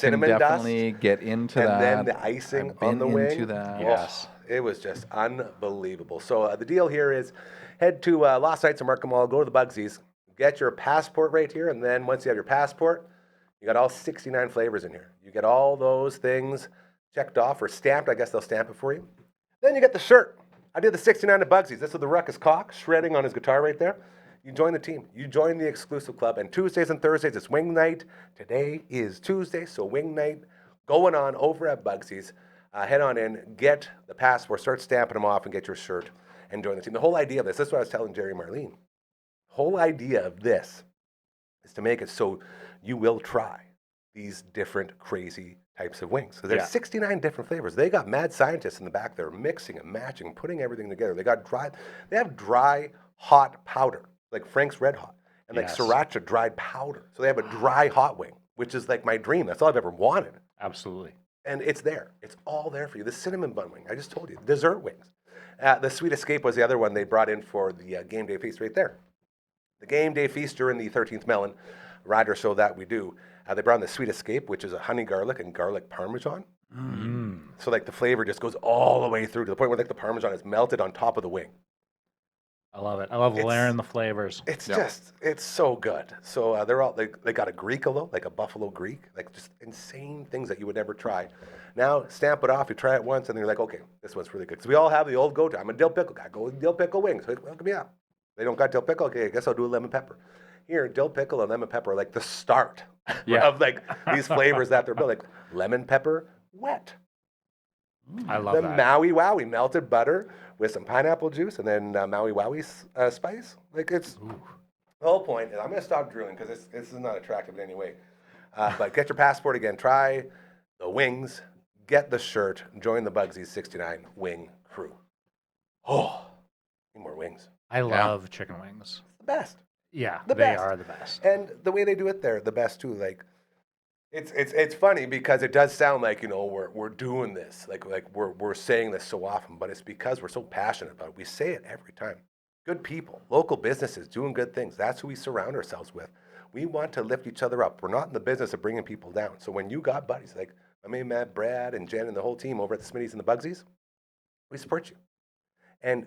can definitely get into that. And then the icing I've been on the wing. into that. Yes. Oh, it was just unbelievable. So the deal here is head to Lost Sites and Markham Mall, go to the Bugsies, get your passport right here, and then once you have your passport, you got all 69 flavors in here. You get all those things checked off or stamped. I guess they'll stamp it for you. Then you get the shirt. I did the 69 at Bugsies. This is the Ruckus Cock shredding on his guitar right there. You join the team. You join the exclusive club. And Tuesdays and Thursdays, it's wing night. Today is Tuesday, so wing night going on over at Bugsies. Head on in, get the passport, start stamping them off, and get your shirt and join the team. The whole idea of this is what I was telling Jerry and Marlene. The whole idea of this is to make it so you will try these different crazy types of wings. So there's 69 different flavors. They got mad scientists in the back there mixing and matching, putting everything together. They have dry hot powder, like Frank's Red Hot, and like sriracha dried powder. So they have a dry hot wing, which is like my dream. That's all I've ever wanted. Absolutely. And it's there. It's all there for you. The cinnamon bun wing, I just told you. Dessert wings. The Sweet Escape was the other one they brought in for the game day feast right there. The game day feast during the 13th Melon Rider show that we do. They brought in the Sweet Escape, which is a honey garlic and garlic parmesan. So like the flavor just goes all the way through to the point where like the parmesan is melted on top of the wing. I love it. I love layering the flavors. It's it's so good. So they're all, they got a Greekalo, like a buffalo Greek, like just insane things that you would never try. Now, stamp it off, you try it once, and then you're like, okay, this one's really good. Because we all have the old go-to. I'm a dill pickle guy. Go with dill pickle wings. Look me up. They don't got dill pickle? Okay, I guess I'll do a lemon pepper. Here, dill pickle and lemon pepper are like the start of like these flavors that they're building. Like lemon pepper wet. I love that. Maui Wowie melted butter with some pineapple juice and then Maui Wowie spice. Like it's the whole point. And I'm going to stop drilling because this is not attractive in any way. But get your passport again. Try the wings. Get the shirt. Join the Bugsies 69 wing crew. Oh, need more wings. I love chicken wings. The best. Yeah, The they best. are the best. And the way they do it there, the best too. Like, it's funny because it does sound like, you know, we're doing this, like we're saying this so often, but it's because we're so passionate about it. We say it every time. Good people, local businesses doing good things. That's who we surround ourselves with. We want to lift each other up. We're not in the business of bringing people down. So when you got buddies like I mean, Matt, Brad, and Jen, and the whole team over at the Smitties and the Bugsies, we support you. And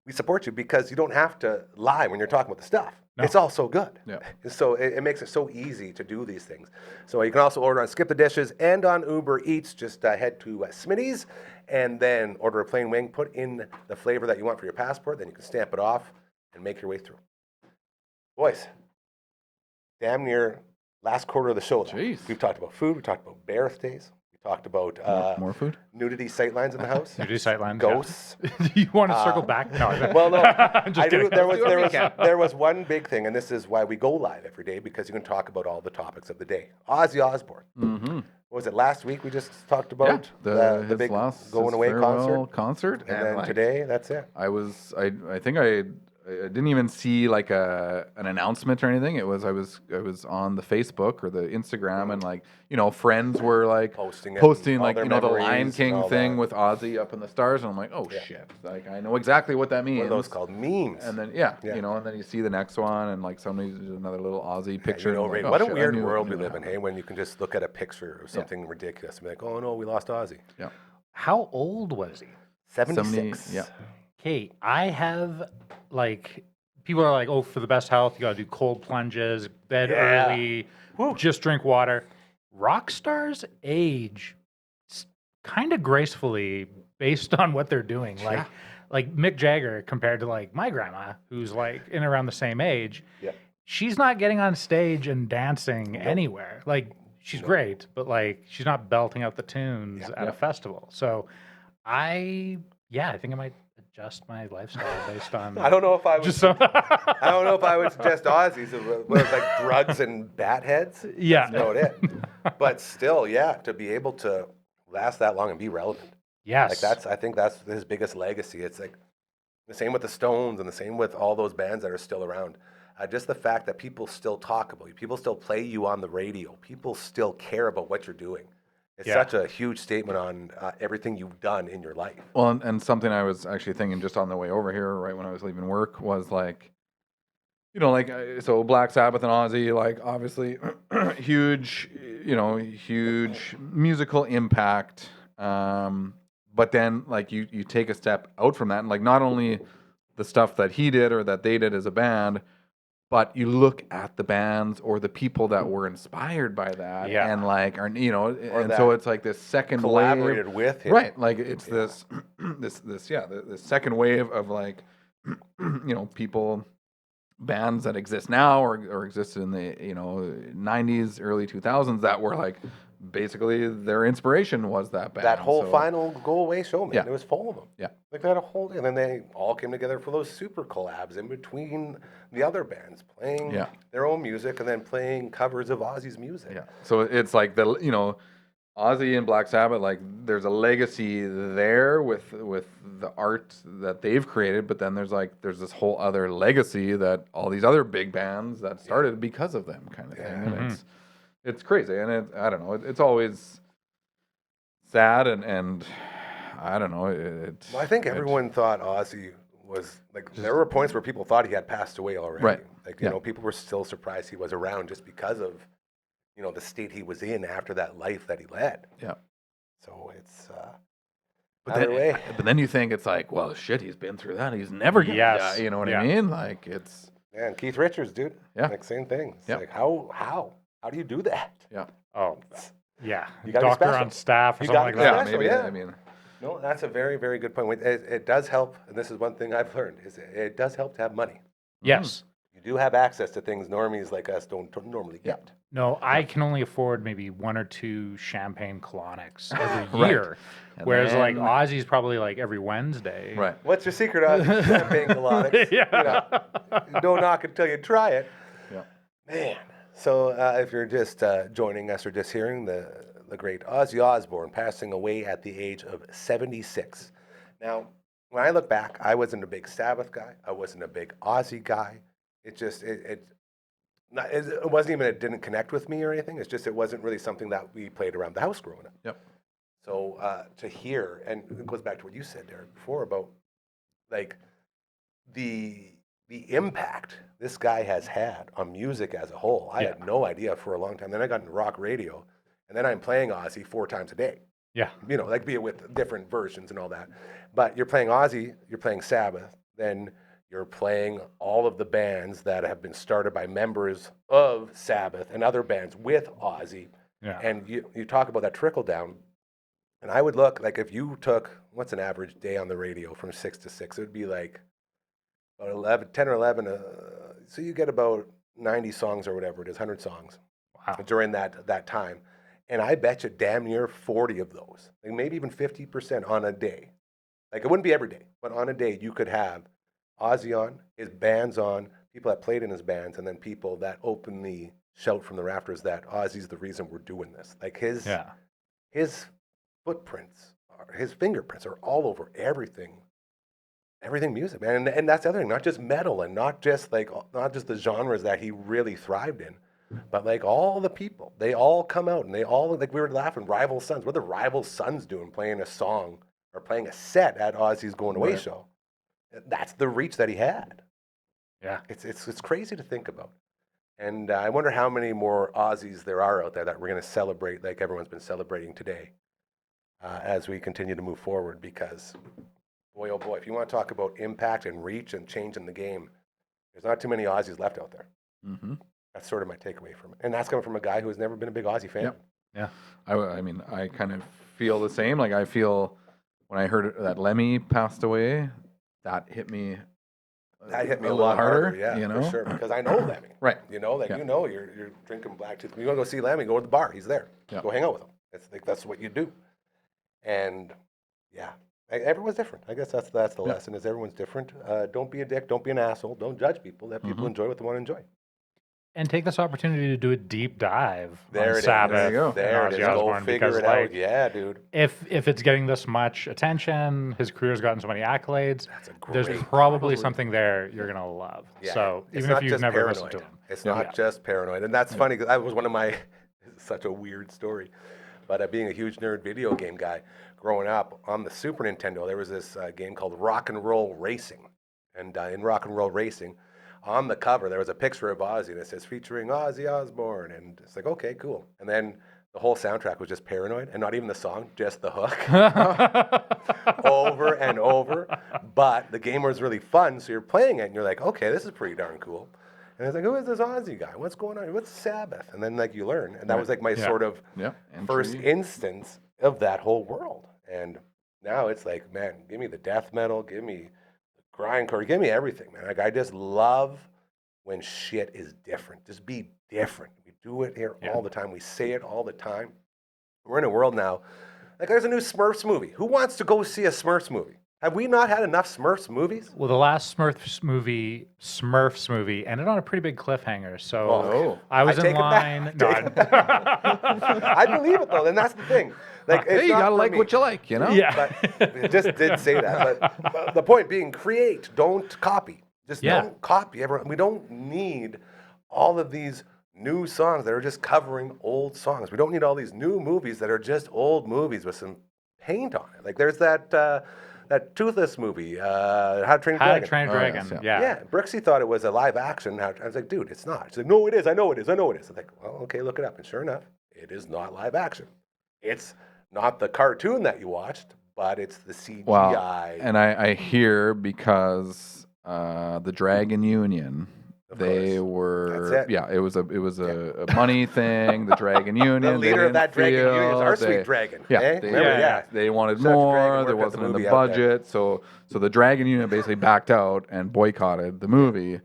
we support you because you don't have to lie when you're talking about the stuff. No. It's all so good. Yeah. So it makes it so easy to do these things. So you can also order on Skip the Dishes and on Uber Eats. Just head to Smitty's and then order a plain wing. Put in the flavor that you want for your passport. Then you can stamp it off and make your way through. Boys, damn near last quarter of the show. Jeez. We've talked about food. We talked about birthdays. Talked about more food, nudity sightlines in the house, nudity sightlines, ghosts. Yeah. Do you want to circle back? No, well, no. I do. There was one big thing, and this is why we go live every day because you can talk about all the topics of the day. Ozzy Osbourne. Mm-hmm. What was it last week? We just talked about the big going away concert, and then today that's it. I think I didn't even see like an announcement or anything. I was on the Facebook or the Instagram and like, you know, friends were like posting like, you know, the Lion King thing with Ozzy up in the stars, and I'm like, oh shit, like I know exactly what that means. What are those called? Memes. And then you know, and then you see the next one and like somebody did another little Ozzy picture. You know, like, what a weird world we live in, hey, when you can just look at a picture of something ridiculous and be like, oh no, we lost Ozzy. Yeah. How old was he? 76. Yeah. Okay, I have like people are like, oh, for the best health, you got to do cold plunges, bed early, just drink water. Rock stars age kind of gracefully based on what they're doing. Like Mick Jagger compared to like my grandma, who's like in around the same age. Yeah. She's not getting on stage and dancing anywhere. Like she's great, but like she's not belting out the tunes at a festival. So I think I might adjust my lifestyle based on. I don't know if I would. I don't know if I would suggest Aussies with like drugs and bat heads. Yeah, that's not it. But still, to be able to last that long and be relevant. Yes, like I think that's his biggest legacy. It's like the same with the Stones and the same with all those bands that are still around. Just the fact that people still talk about you, people still play you on the radio, people still care about what you're doing. It's such a huge statement on everything you've done in your life. Well, and something I was actually thinking just on the way over here, right when I was leaving work, was like, you know, like, so Black Sabbath and Ozzy, like, obviously, huge musical impact. But then, like, you take a step out from that, and like, not only the stuff that he did or that they did as a band. But you look at the bands or the people that were inspired by that, Yeah. and like are and that so it's like this second collaborated wave, with him. right? Like it's this this second wave of like people, bands that exist now or existed in the 90s, early 2000s that were like basically their inspiration was that band. That whole So, final go away show, man. Yeah. It was full of them. Yeah. Like that whole, and then they all came together for those super collabs in between the other bands playing Yeah. their own music and then playing covers of Ozzy's music. Yeah. So it's like Ozzy and Black Sabbath, like there's a legacy there with the art that they've created, but then there's this whole other legacy that all these other big bands that started because of them, kind of thing. And it's crazy, and I don't know, it's always sad and I don't know. Well, I think everyone thought Ozzy was like. There were points where people thought he had passed away already. Right. Like people were still surprised he was around just because of the state he was in after that life that he led. Yeah. So it's. But then you think it's like, well, shit, he's been through that. He's never gonna die. You know what I mean? Like it's. Yeah, and Keith Richards, dude. Yeah. Like same thing. It's Yeah. like how do you do that? Yeah. Oh, yeah. You gotta be Doctor special. on staff or You something gotta like be that. special. Maybe. yeah. I mean. No, that's a very, very good point. It does help, and this is one thing I've learned, is it does help to have money. Yes. You do have access to things normies like us don't normally get. No, I can only afford maybe 1 or 2 champagne colonics every Right. year. And Whereas like then- Ozzy's probably like every Wednesday. Right. What's your secret on champagne colonics? Yeah. Don't knock it until you try it. Yeah. Man. So if you're just joining us or just hearing the great Ozzy Osbourne passing away at the age of 76. Now, when I look back, I wasn't a big Sabbath guy. I wasn't a big Ozzy guy. It just it wasn't even it didn't connect with me or anything. It's just it wasn't really something that we played around the house growing up. Yep. So to hear, and it goes back to what you said, Derek, before about like the impact this guy has had on music as a whole. I had no idea for a long time. Then I got into rock radio, and then I'm playing Ozzy 4 times a day. Yeah. Like be it with different versions and all that. But you're playing Ozzy, you're playing Sabbath, then you're playing all of the bands that have been started by members of Sabbath and other bands with Ozzy. Yeah. And you talk about that trickle down. And I would look, like if you took, what's an average day on the radio from 6 to 6? It would be like about 10 or 11. So you get about 90 songs or whatever it is, 100 songs during that time. And I bet you damn near 40 of those, like maybe even 50% on a day. Like it wouldn't be every day, but on a day you could have Ozzy on, his bands on, people that played in his bands, and then people that openly shout from the rafters that Ozzy's the reason we're doing this. Like his footprints, his fingerprints are all over everything music, man. And that's the other thing, not just metal and not just the genres that he really thrived in, but like all the people, they all come out and they all, like we were laughing, Rival Sons. What are the Rival Sons doing playing a song or playing a set at Ozzy's Going Away show? That's the reach that he had. Yeah. It's crazy to think about. And I wonder how many more Aussies there are out there that we're going to celebrate like everyone's been celebrating today as we continue to move forward, because boy, oh boy, if you want to talk about impact and reach and change in the game, there's not too many Aussies left out there. Mm-hmm. That's sort of my takeaway from it. And that's coming from a guy who has never been a big Aussie fan. Yep. Yeah. I mean, I kind of feel the same. Like I feel when I heard that Lemmy passed away, that hit me. That hit me a little lot harder, yeah, for sure, because I know Lemmy. Right. You're drinking black tooth. You want to go see Lemmy, go to the bar. He's there. Yeah. Go hang out with him. That's what you do. And yeah, everyone's different. I guess that's the lesson. Is everyone's different. Don't be a dick. Don't be an asshole. Don't judge people. Let people enjoy what they want to enjoy. And take this opportunity to do a deep dive There on it is. Sabbath. There you go. and There it Ozzy is. Go Osbourne, figure because, it out. like, Yeah, dude. If it's getting this much attention, his career's gotten so many accolades. There's great probably something there you're gonna love. Yeah. So It's even not if you've just never paranoid. listened to him, It's not just paranoid. And that's funny because that was one of my, it's such a weird story. But being a huge nerd video game guy, growing up on the Super Nintendo, there was this game called Rock and Roll Racing. And in Rock and Roll Racing, on the cover, there was a picture of Ozzy, and it says featuring Ozzy Osbourne. And it's like, okay, cool. And then the whole soundtrack was just Paranoid, and not even the song, just the hook, over and over. But the game was really fun, so you're playing it, and you're like, okay, this is pretty darn cool. And it's like, who is this Aussie guy? What's going on? What's Sabbath? And then like you learn, and that was like my sort of first instance of that whole world. And now it's like, man, give me the death metal, give me the grindcore, give me everything, man. Like I just love when shit is different. Just be different. We do it here all the time. We say it all the time. We're in a world now, like there's a new Smurfs movie. Who wants to go see a Smurfs movie? Have we not had enough Smurfs movies? Well, the last Smurfs movie ended on a pretty big cliffhanger. So I was in line. No, I believe it though, and that's the thing. Like, hey, you gotta like what you like, you know? Yeah. But it just did say that. But the point being, create, don't copy. Just don't copy everyone. We don't need all of these new songs that are just covering old songs. We don't need all these new movies that are just old movies with some paint on it. Like there's that Toothless movie, How to Train Your Dragon. Yeah, Brooksy thought it was a live action. I was like, dude, it's not. She's like, no, it is. I know it is. I know it is. I was like, well, okay, look it up. And sure enough, it is not live action. It's not the cartoon that you watched, but it's the CGI. Well, and I hear because the Dragon Union, they were, it was a money thing. The Dragon Union, the leader of that Dragon Union is our sweet dragon. They wanted more. There wasn't in the budget, so the Dragon Union basically backed out and boycotted the movie.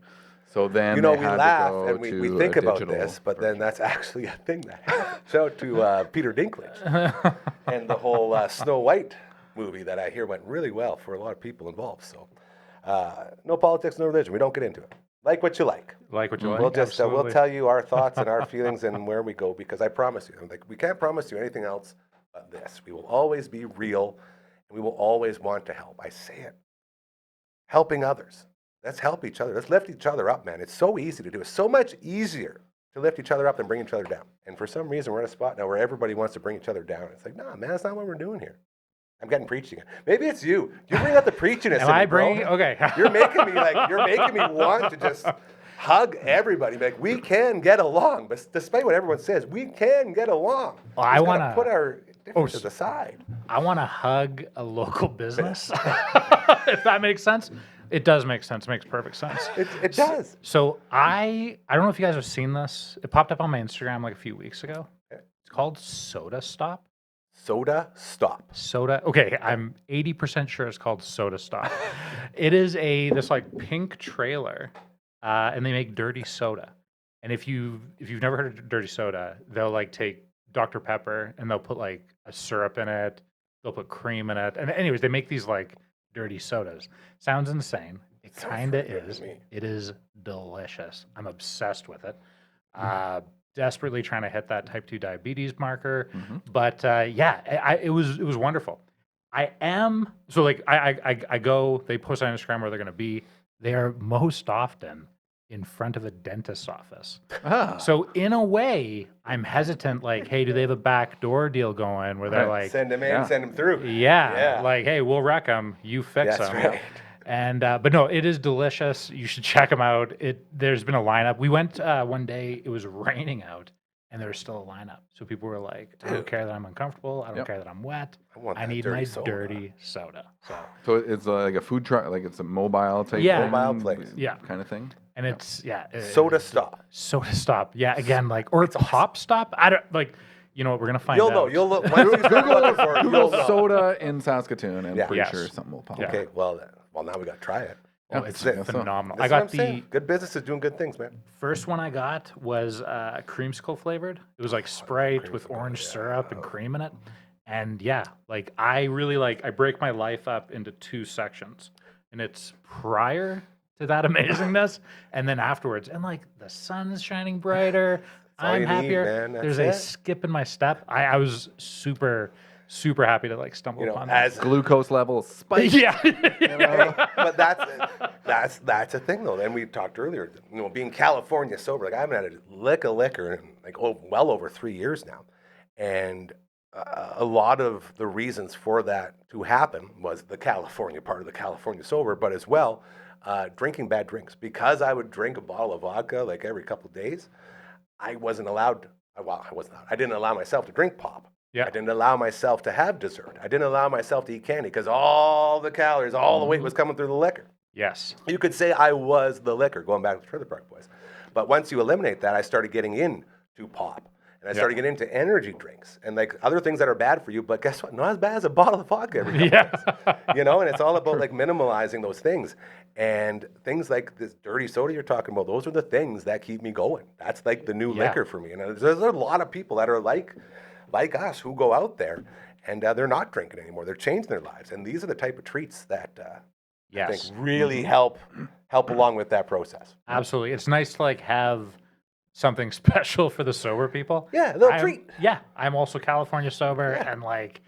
So then we laugh and we think about this, but then that's actually a thing that happened. Shout out to Peter Dinklage and the whole Snow White movie that I hear went really well for a lot of people involved. So no politics, no religion. We don't get into it. Like what you like. Like what you like. We'll just we'll tell you our thoughts and our feelings and where we go, because I promise you, we can't promise you anything else but this. We will always be real, and we will always want to help. I say it. Helping others. Let's help each other. Let's lift each other up, man. It's so easy to do. It's so much easier to lift each other up than bring each other down. And for some reason, we're at a spot now where everybody wants to bring each other down. It's like, nah, man, that's not what we're doing here. I'm getting preaching. Maybe it's you. You bring out the preachiness. Am I bringing? Okay. You're making me want to just hug everybody. Like, we can get along, but despite what everyone says, we can get along. Well, I want to put our differences aside. I want to hug a local business, if that makes sense. It does make sense. It makes perfect sense. It does. So I don't know if you guys have seen this. It popped up on my Instagram like a few weeks ago. Okay. It's called Soda Stop. Soda Stop. Soda. Okay, I'm 80% sure it's called Soda Stop. It is this like pink trailer, and they make dirty soda. And if you've never heard of dirty soda, they'll like take Dr. Pepper and they'll put like a syrup in it. They'll put cream in it. And anyways, they make these like dirty sodas. Sounds insane. It kind of is. It is delicious. I'm obsessed with it. Desperately trying to hit that type 2 diabetes marker. Mm-hmm. But it was wonderful. I go, they post on Instagram where they're going to be. They are most often in front of a dentist's office. So in a way, I'm hesitant, like, hey, do they have a backdoor deal going where they're like... Send them in, send them through. Yeah, like, hey, we'll wreck them, you fix them. Right. And but no, it is delicious. You should check them out. There's been a lineup. We went one day. It was raining out, and there was still a lineup. So people were like, "I don't care that I'm uncomfortable. I don't care that I'm wet. I need my dirty soda." So it's like a food truck, like it's a mobile type, mobile place, kind of thing. And it's Soda Stop. Soda Stop. Yeah, again, like, or it's Pop Stop. I don't like. You know what? We're gonna find out. You'll look. Google soda in Saskatoon, and I'm pretty sure something will pop up. Okay, well, now we got to try it. Oh, it's phenomenal. I got good businesses doing good things, man. First one I got was creamsicle flavored. It was like Sprite with orange syrup and cream in it. And I break my life up into 2 sections. And it's prior to that amazingness and then afterwards. And like the sun's shining brighter. I'm happier. There's a skip in my step. I was super happy to like stumble upon that. As glucose levels spike. But that's a thing though. And we talked earlier, being California sober, like I haven't had a lick of liquor in like well over 3 years now. And a lot of the reasons for that to happen was the California part of the California sober, but as well, drinking bad drinks. Because I would drink a bottle of vodka like every couple of days, I wasn't allowed I was not. I didn't allow myself to drink pop. Yeah. I didn't allow myself to have dessert. I didn't allow myself to eat candy because all the calories, all the weight was coming through the liquor. Yes. You could say I was the liquor, going back to the Trailer Park Boys. But once you eliminate that, I started getting into pop. And I started getting into energy drinks and like other things that are bad for you. But guess what? Not as bad as a bottle of vodka every couple days. You know, and it's all about like minimalizing those things. And things like this dirty soda you're talking about, those are the things that keep me going. That's like the new liquor for me. And there's a lot of people that are like us who go out there and they're not drinking anymore. They're changing their lives. And these are the type of treats that I think really help along with that process. Absolutely. It's nice to like have something special for the sober people. Yeah, a little treat. Yeah. I'm also California sober and like,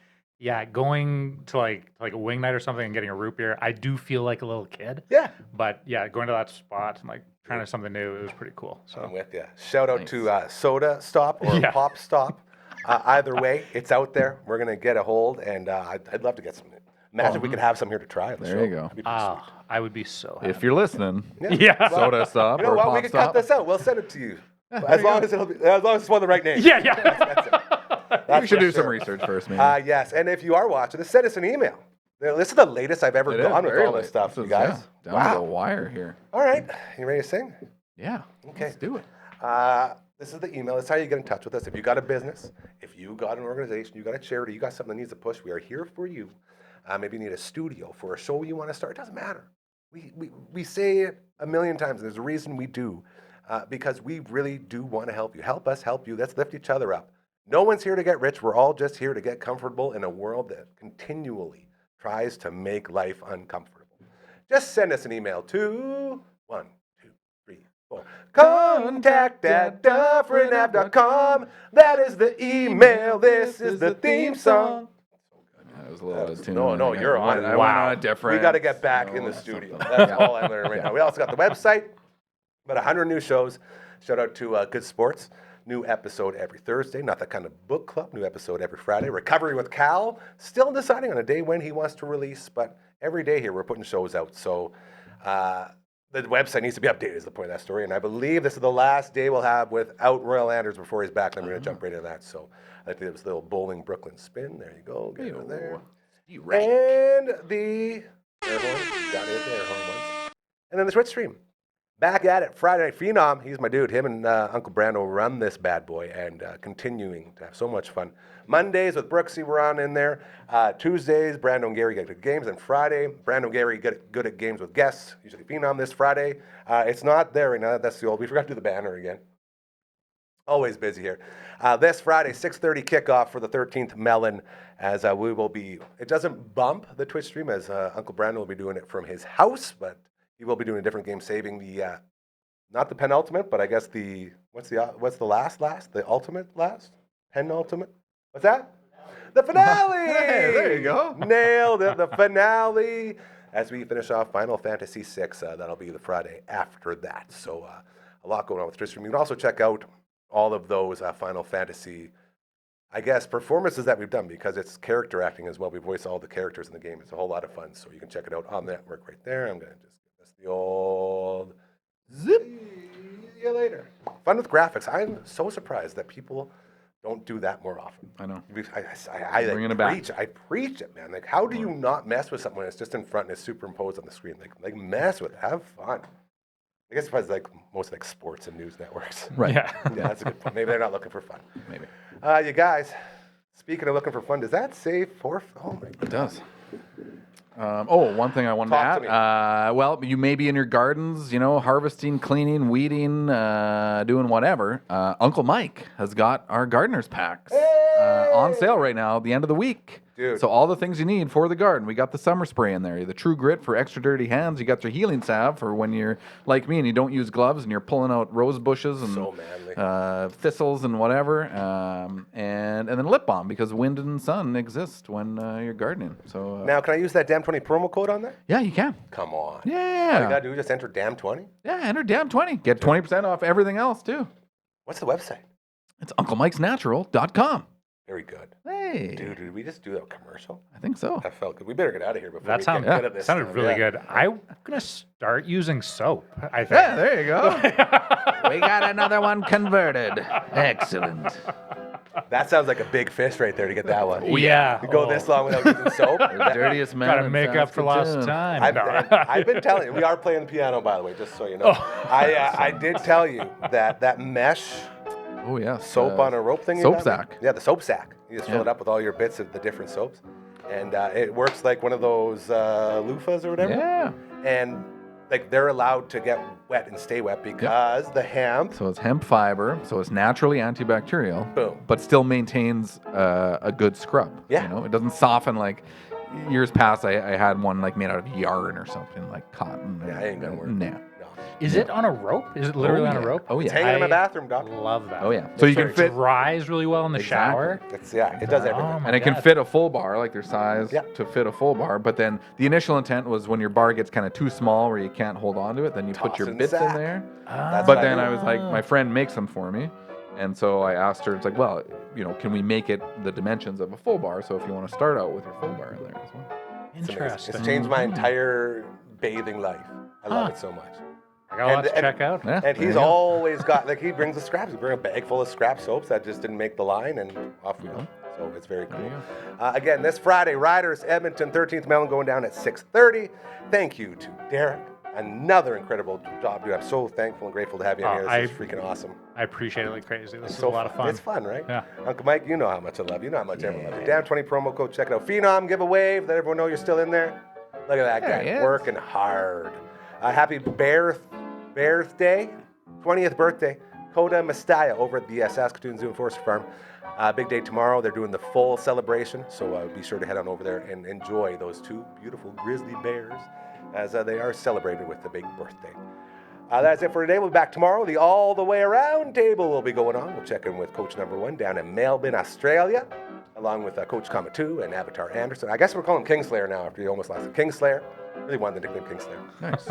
going to like a wing night or something and getting a root beer, I do feel like a little kid. Yeah. But going to that spot and like trying something new, it was pretty cool. So I'm with you. Shout out to Soda Stop or Pop Stop. Either way, it's out there. We're going to get a hold, and I'd love to get some. Imagine if we could have some here to try. There you go. That'd be pretty sweet. I would be so happy. If you're listening, Yeah. Soda Stop You know or what? Pop We can Stop. cut this out. We'll send it to you. As long as it's one of the right names. Yeah. That's We should for do some sure. research first, maybe. Yes, and if you are watching this, send us an email. This is the latest I've ever gone with all this stuff, you guys. Down to the wire here. All right. You ready to sing? Yeah. Okay. Let's do it. This is the email. That's how you get in touch with us. If you got a business, if you got an organization, you got a charity, you got something that needs a push, we are here for you. Maybe you need a studio for a show you want to start. It doesn't matter. We say it a million times, and there's a reason we do, because we really do want to help you. Help us help you. Let's lift each other up. No one's here to get rich. We're all just here to get comfortable in a world that continually tries to make life uncomfortable. Just send us an email to 1, 2, 3, 4. Contact@dufferinave.com. That is the email. This is the theme song. That was a little out of tune. No, you're on. I went on a different. We got to get back in the studio. That's all I'm learning right now. We also got the website, about 100 new shows. Shout out to Good Sports. New episode every Thursday. Not that kind of book club. New episode every Friday. Recovery with Cal. Still deciding on a day when he wants to release, but every day here we're putting shows out. So the website needs to be updated is the point of that story. And I believe this is the last day we'll have without Royal Anders before he's back. And I'm going to jump right into that. So I think it was a little bowling Brooklyn spin. There you go. Get it there. And the air horn. Got it, the air horn once. And then the Twitch stream. Back at it, Friday Night Phenom. He's my dude. Him and Uncle Brando run this bad boy and continuing to have so much fun. Mondays with Brooksy, we're on in there. Tuesdays, Brando and Gary get good games. And Friday, Brando and Gary get good at games with guests. Usually Phenom this Friday. It's not there right now. That's the old. We forgot to do the banner again. Always busy here. This Friday, 6:30 kickoff for the 13th Melon, as we will be. It doesn't bump the Twitch stream as Uncle Brando will be doing it from his house, but he will be doing a different game, saving the not the penultimate, but I guess the what's the last the ultimate last penultimate. What's that? The finale. Hey, there you go. Nailed it. The finale. As we finish off Final Fantasy VI, that'll be the Friday after that. So a lot going on with Twitch stream. You can also check out all of those Final Fantasy, I guess, performances that we've done because it's character acting as well. We voice all the characters in the game. It's a whole lot of fun. So you can check it out on the network right there. I'm going to just give this the old zip. See you later. Fun with graphics. I'm so surprised that people don't do that more often. I know. I Bringing it back. preach it, man. Like, how do you not mess with something when it's just in front and it's superimposed on the screen? Like mess with it. Have fun. I guess it's like most like sports and news networks. Right. Yeah. Yeah, that's a good point. Maybe they're not looking for fun. Maybe. You guys, speaking of looking for fun, does that say for? Oh my God. It does. One thing I wanted Talk to to add. Well, you may be in your gardens, harvesting, cleaning, weeding, doing whatever. Uncle Mike has got our gardener's packs on sale right now, the end of the week. Dude. So all the things you need for the garden. We got the summer spray in there, the True Grit for extra dirty hands. You got your healing salve for when you're like me and you don't use gloves and you're pulling out rose bushes and So manly. thistles and whatever. And then lip balm because wind and sun exist when you're gardening. So Now, can I use that damn 20 promo code on there? yeah, you can. Come on. All you Yeah. gotta do is just enter damn 20. Yeah, enter damn 20. Get 20% off everything else too. What's the website? It's unclemikesnatural.com. Very good. Hey, Dude, did we just do a commercial? I think so. That felt good. We better get out of here before That we sounded, get good at this. sounded stuff. really Yeah. good. I'm going to start using soap, I think. Yeah, there you go. We got another one converted. Excellent. That sounds like a big fish right there to get that one. Yeah. You go this long without using soap. The dirtiest man. Got to in make up for lost Saskatoon. time. I've been telling you, we are playing the piano, by the way, just so you know. I did tell you that mesh Oh yeah, soap on a rope thing. you soap got? sack. Yeah, the soap sack. You just fill Yeah. it up with all your bits of the different soaps. And it works like one of those loofahs or whatever. Yeah. And like they're allowed to get wet and stay wet because the hemp. So it's hemp fiber, so it's naturally antibacterial, Boom. but still maintains a good scrub. Yeah. You know, it doesn't soften like years past. I had one like made out of yarn or something, like cotton. Yeah, it ain't gonna work. Nah. No. Is it on a rope? Is it literally on a rope? Oh It's yeah. hanging in my I bathroom, Doc. Love that. Oh yeah. So you So can it fit, dries really well in the Exactly. shower. It does everything. Oh my and it can God. fit a full bar, like their size Yeah. to fit a full bar. But then the initial intent was when your bar gets kind of too small where you can't hold on to it, then you put Toss your in bits in sack. there. That's But what then do. I was like, my friend makes them for me. And so I asked her, it's like, well, you know, can we make it the dimensions of a full bar? So if you want to start out with your full bar in there as well. It's amazing. Interesting. It's changed my entire bathing life. I love Huh. it so much. I got a lot to and- check out. Yeah, And there he's you go. always got, like, he brings the scraps. He brings a bag full of scrap soaps that just didn't make the line, and off we go. So it's very cool. you Again, this Friday, Riders, Edmonton, 13th Melon going down at 6:30. Thank you to Derek. Another incredible job, dude. I'm so thankful and grateful to have you in Oh, here. This I- is freaking awesome. I appreciate it like crazy. This is So a lot of fun. It's fun, right? Yeah. Uncle Mike, you know how much I love you. You know how much everyone loves you. Down 20 promo code. Check it out. Phenom, give a wave. Let everyone know you're still in there. Look at that There guy he is. working hard. Happy birthday, 20th birthday, Coda Mastaya over at the Saskatoon Zoo and Forestry Farm. Big day tomorrow. They're doing the full celebration, so be sure to head on over there and enjoy those two beautiful grizzly bears as they are celebrated with the big birthday. That's it for today. We'll be back tomorrow. The All the Way Around table will be going on. We'll check in with Coach number 1 down in Melbourne, Australia, along with Coach Comet 2 and Avatar Anderson. I guess we're calling him Kingslayer now after he almost lost it. Kingslayer. Really wanted the nickname Kingslayer. Nice.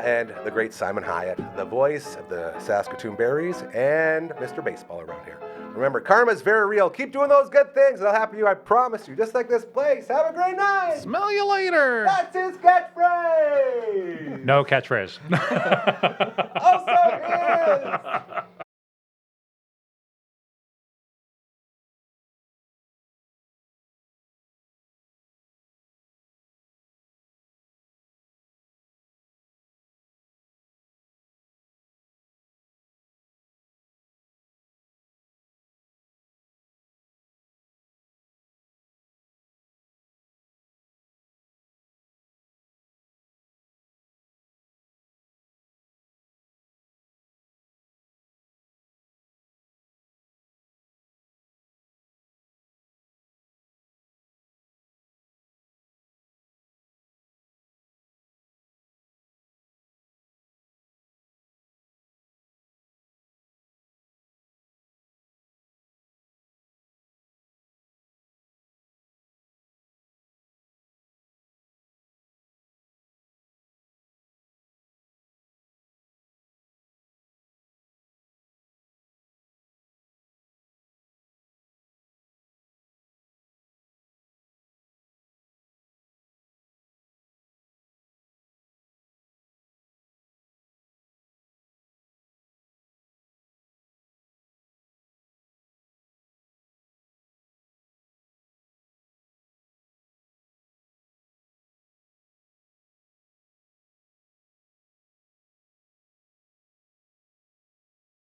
And the great Simon Hyatt, the voice of the Saskatoon Berries and Mr. Baseball around here. Remember, karma's very real. Keep doing those good things. It'll happen to you, I promise you. Just like this place. Have a great night. Smell you later. That's his catchphrase. No catchphrase. Also his.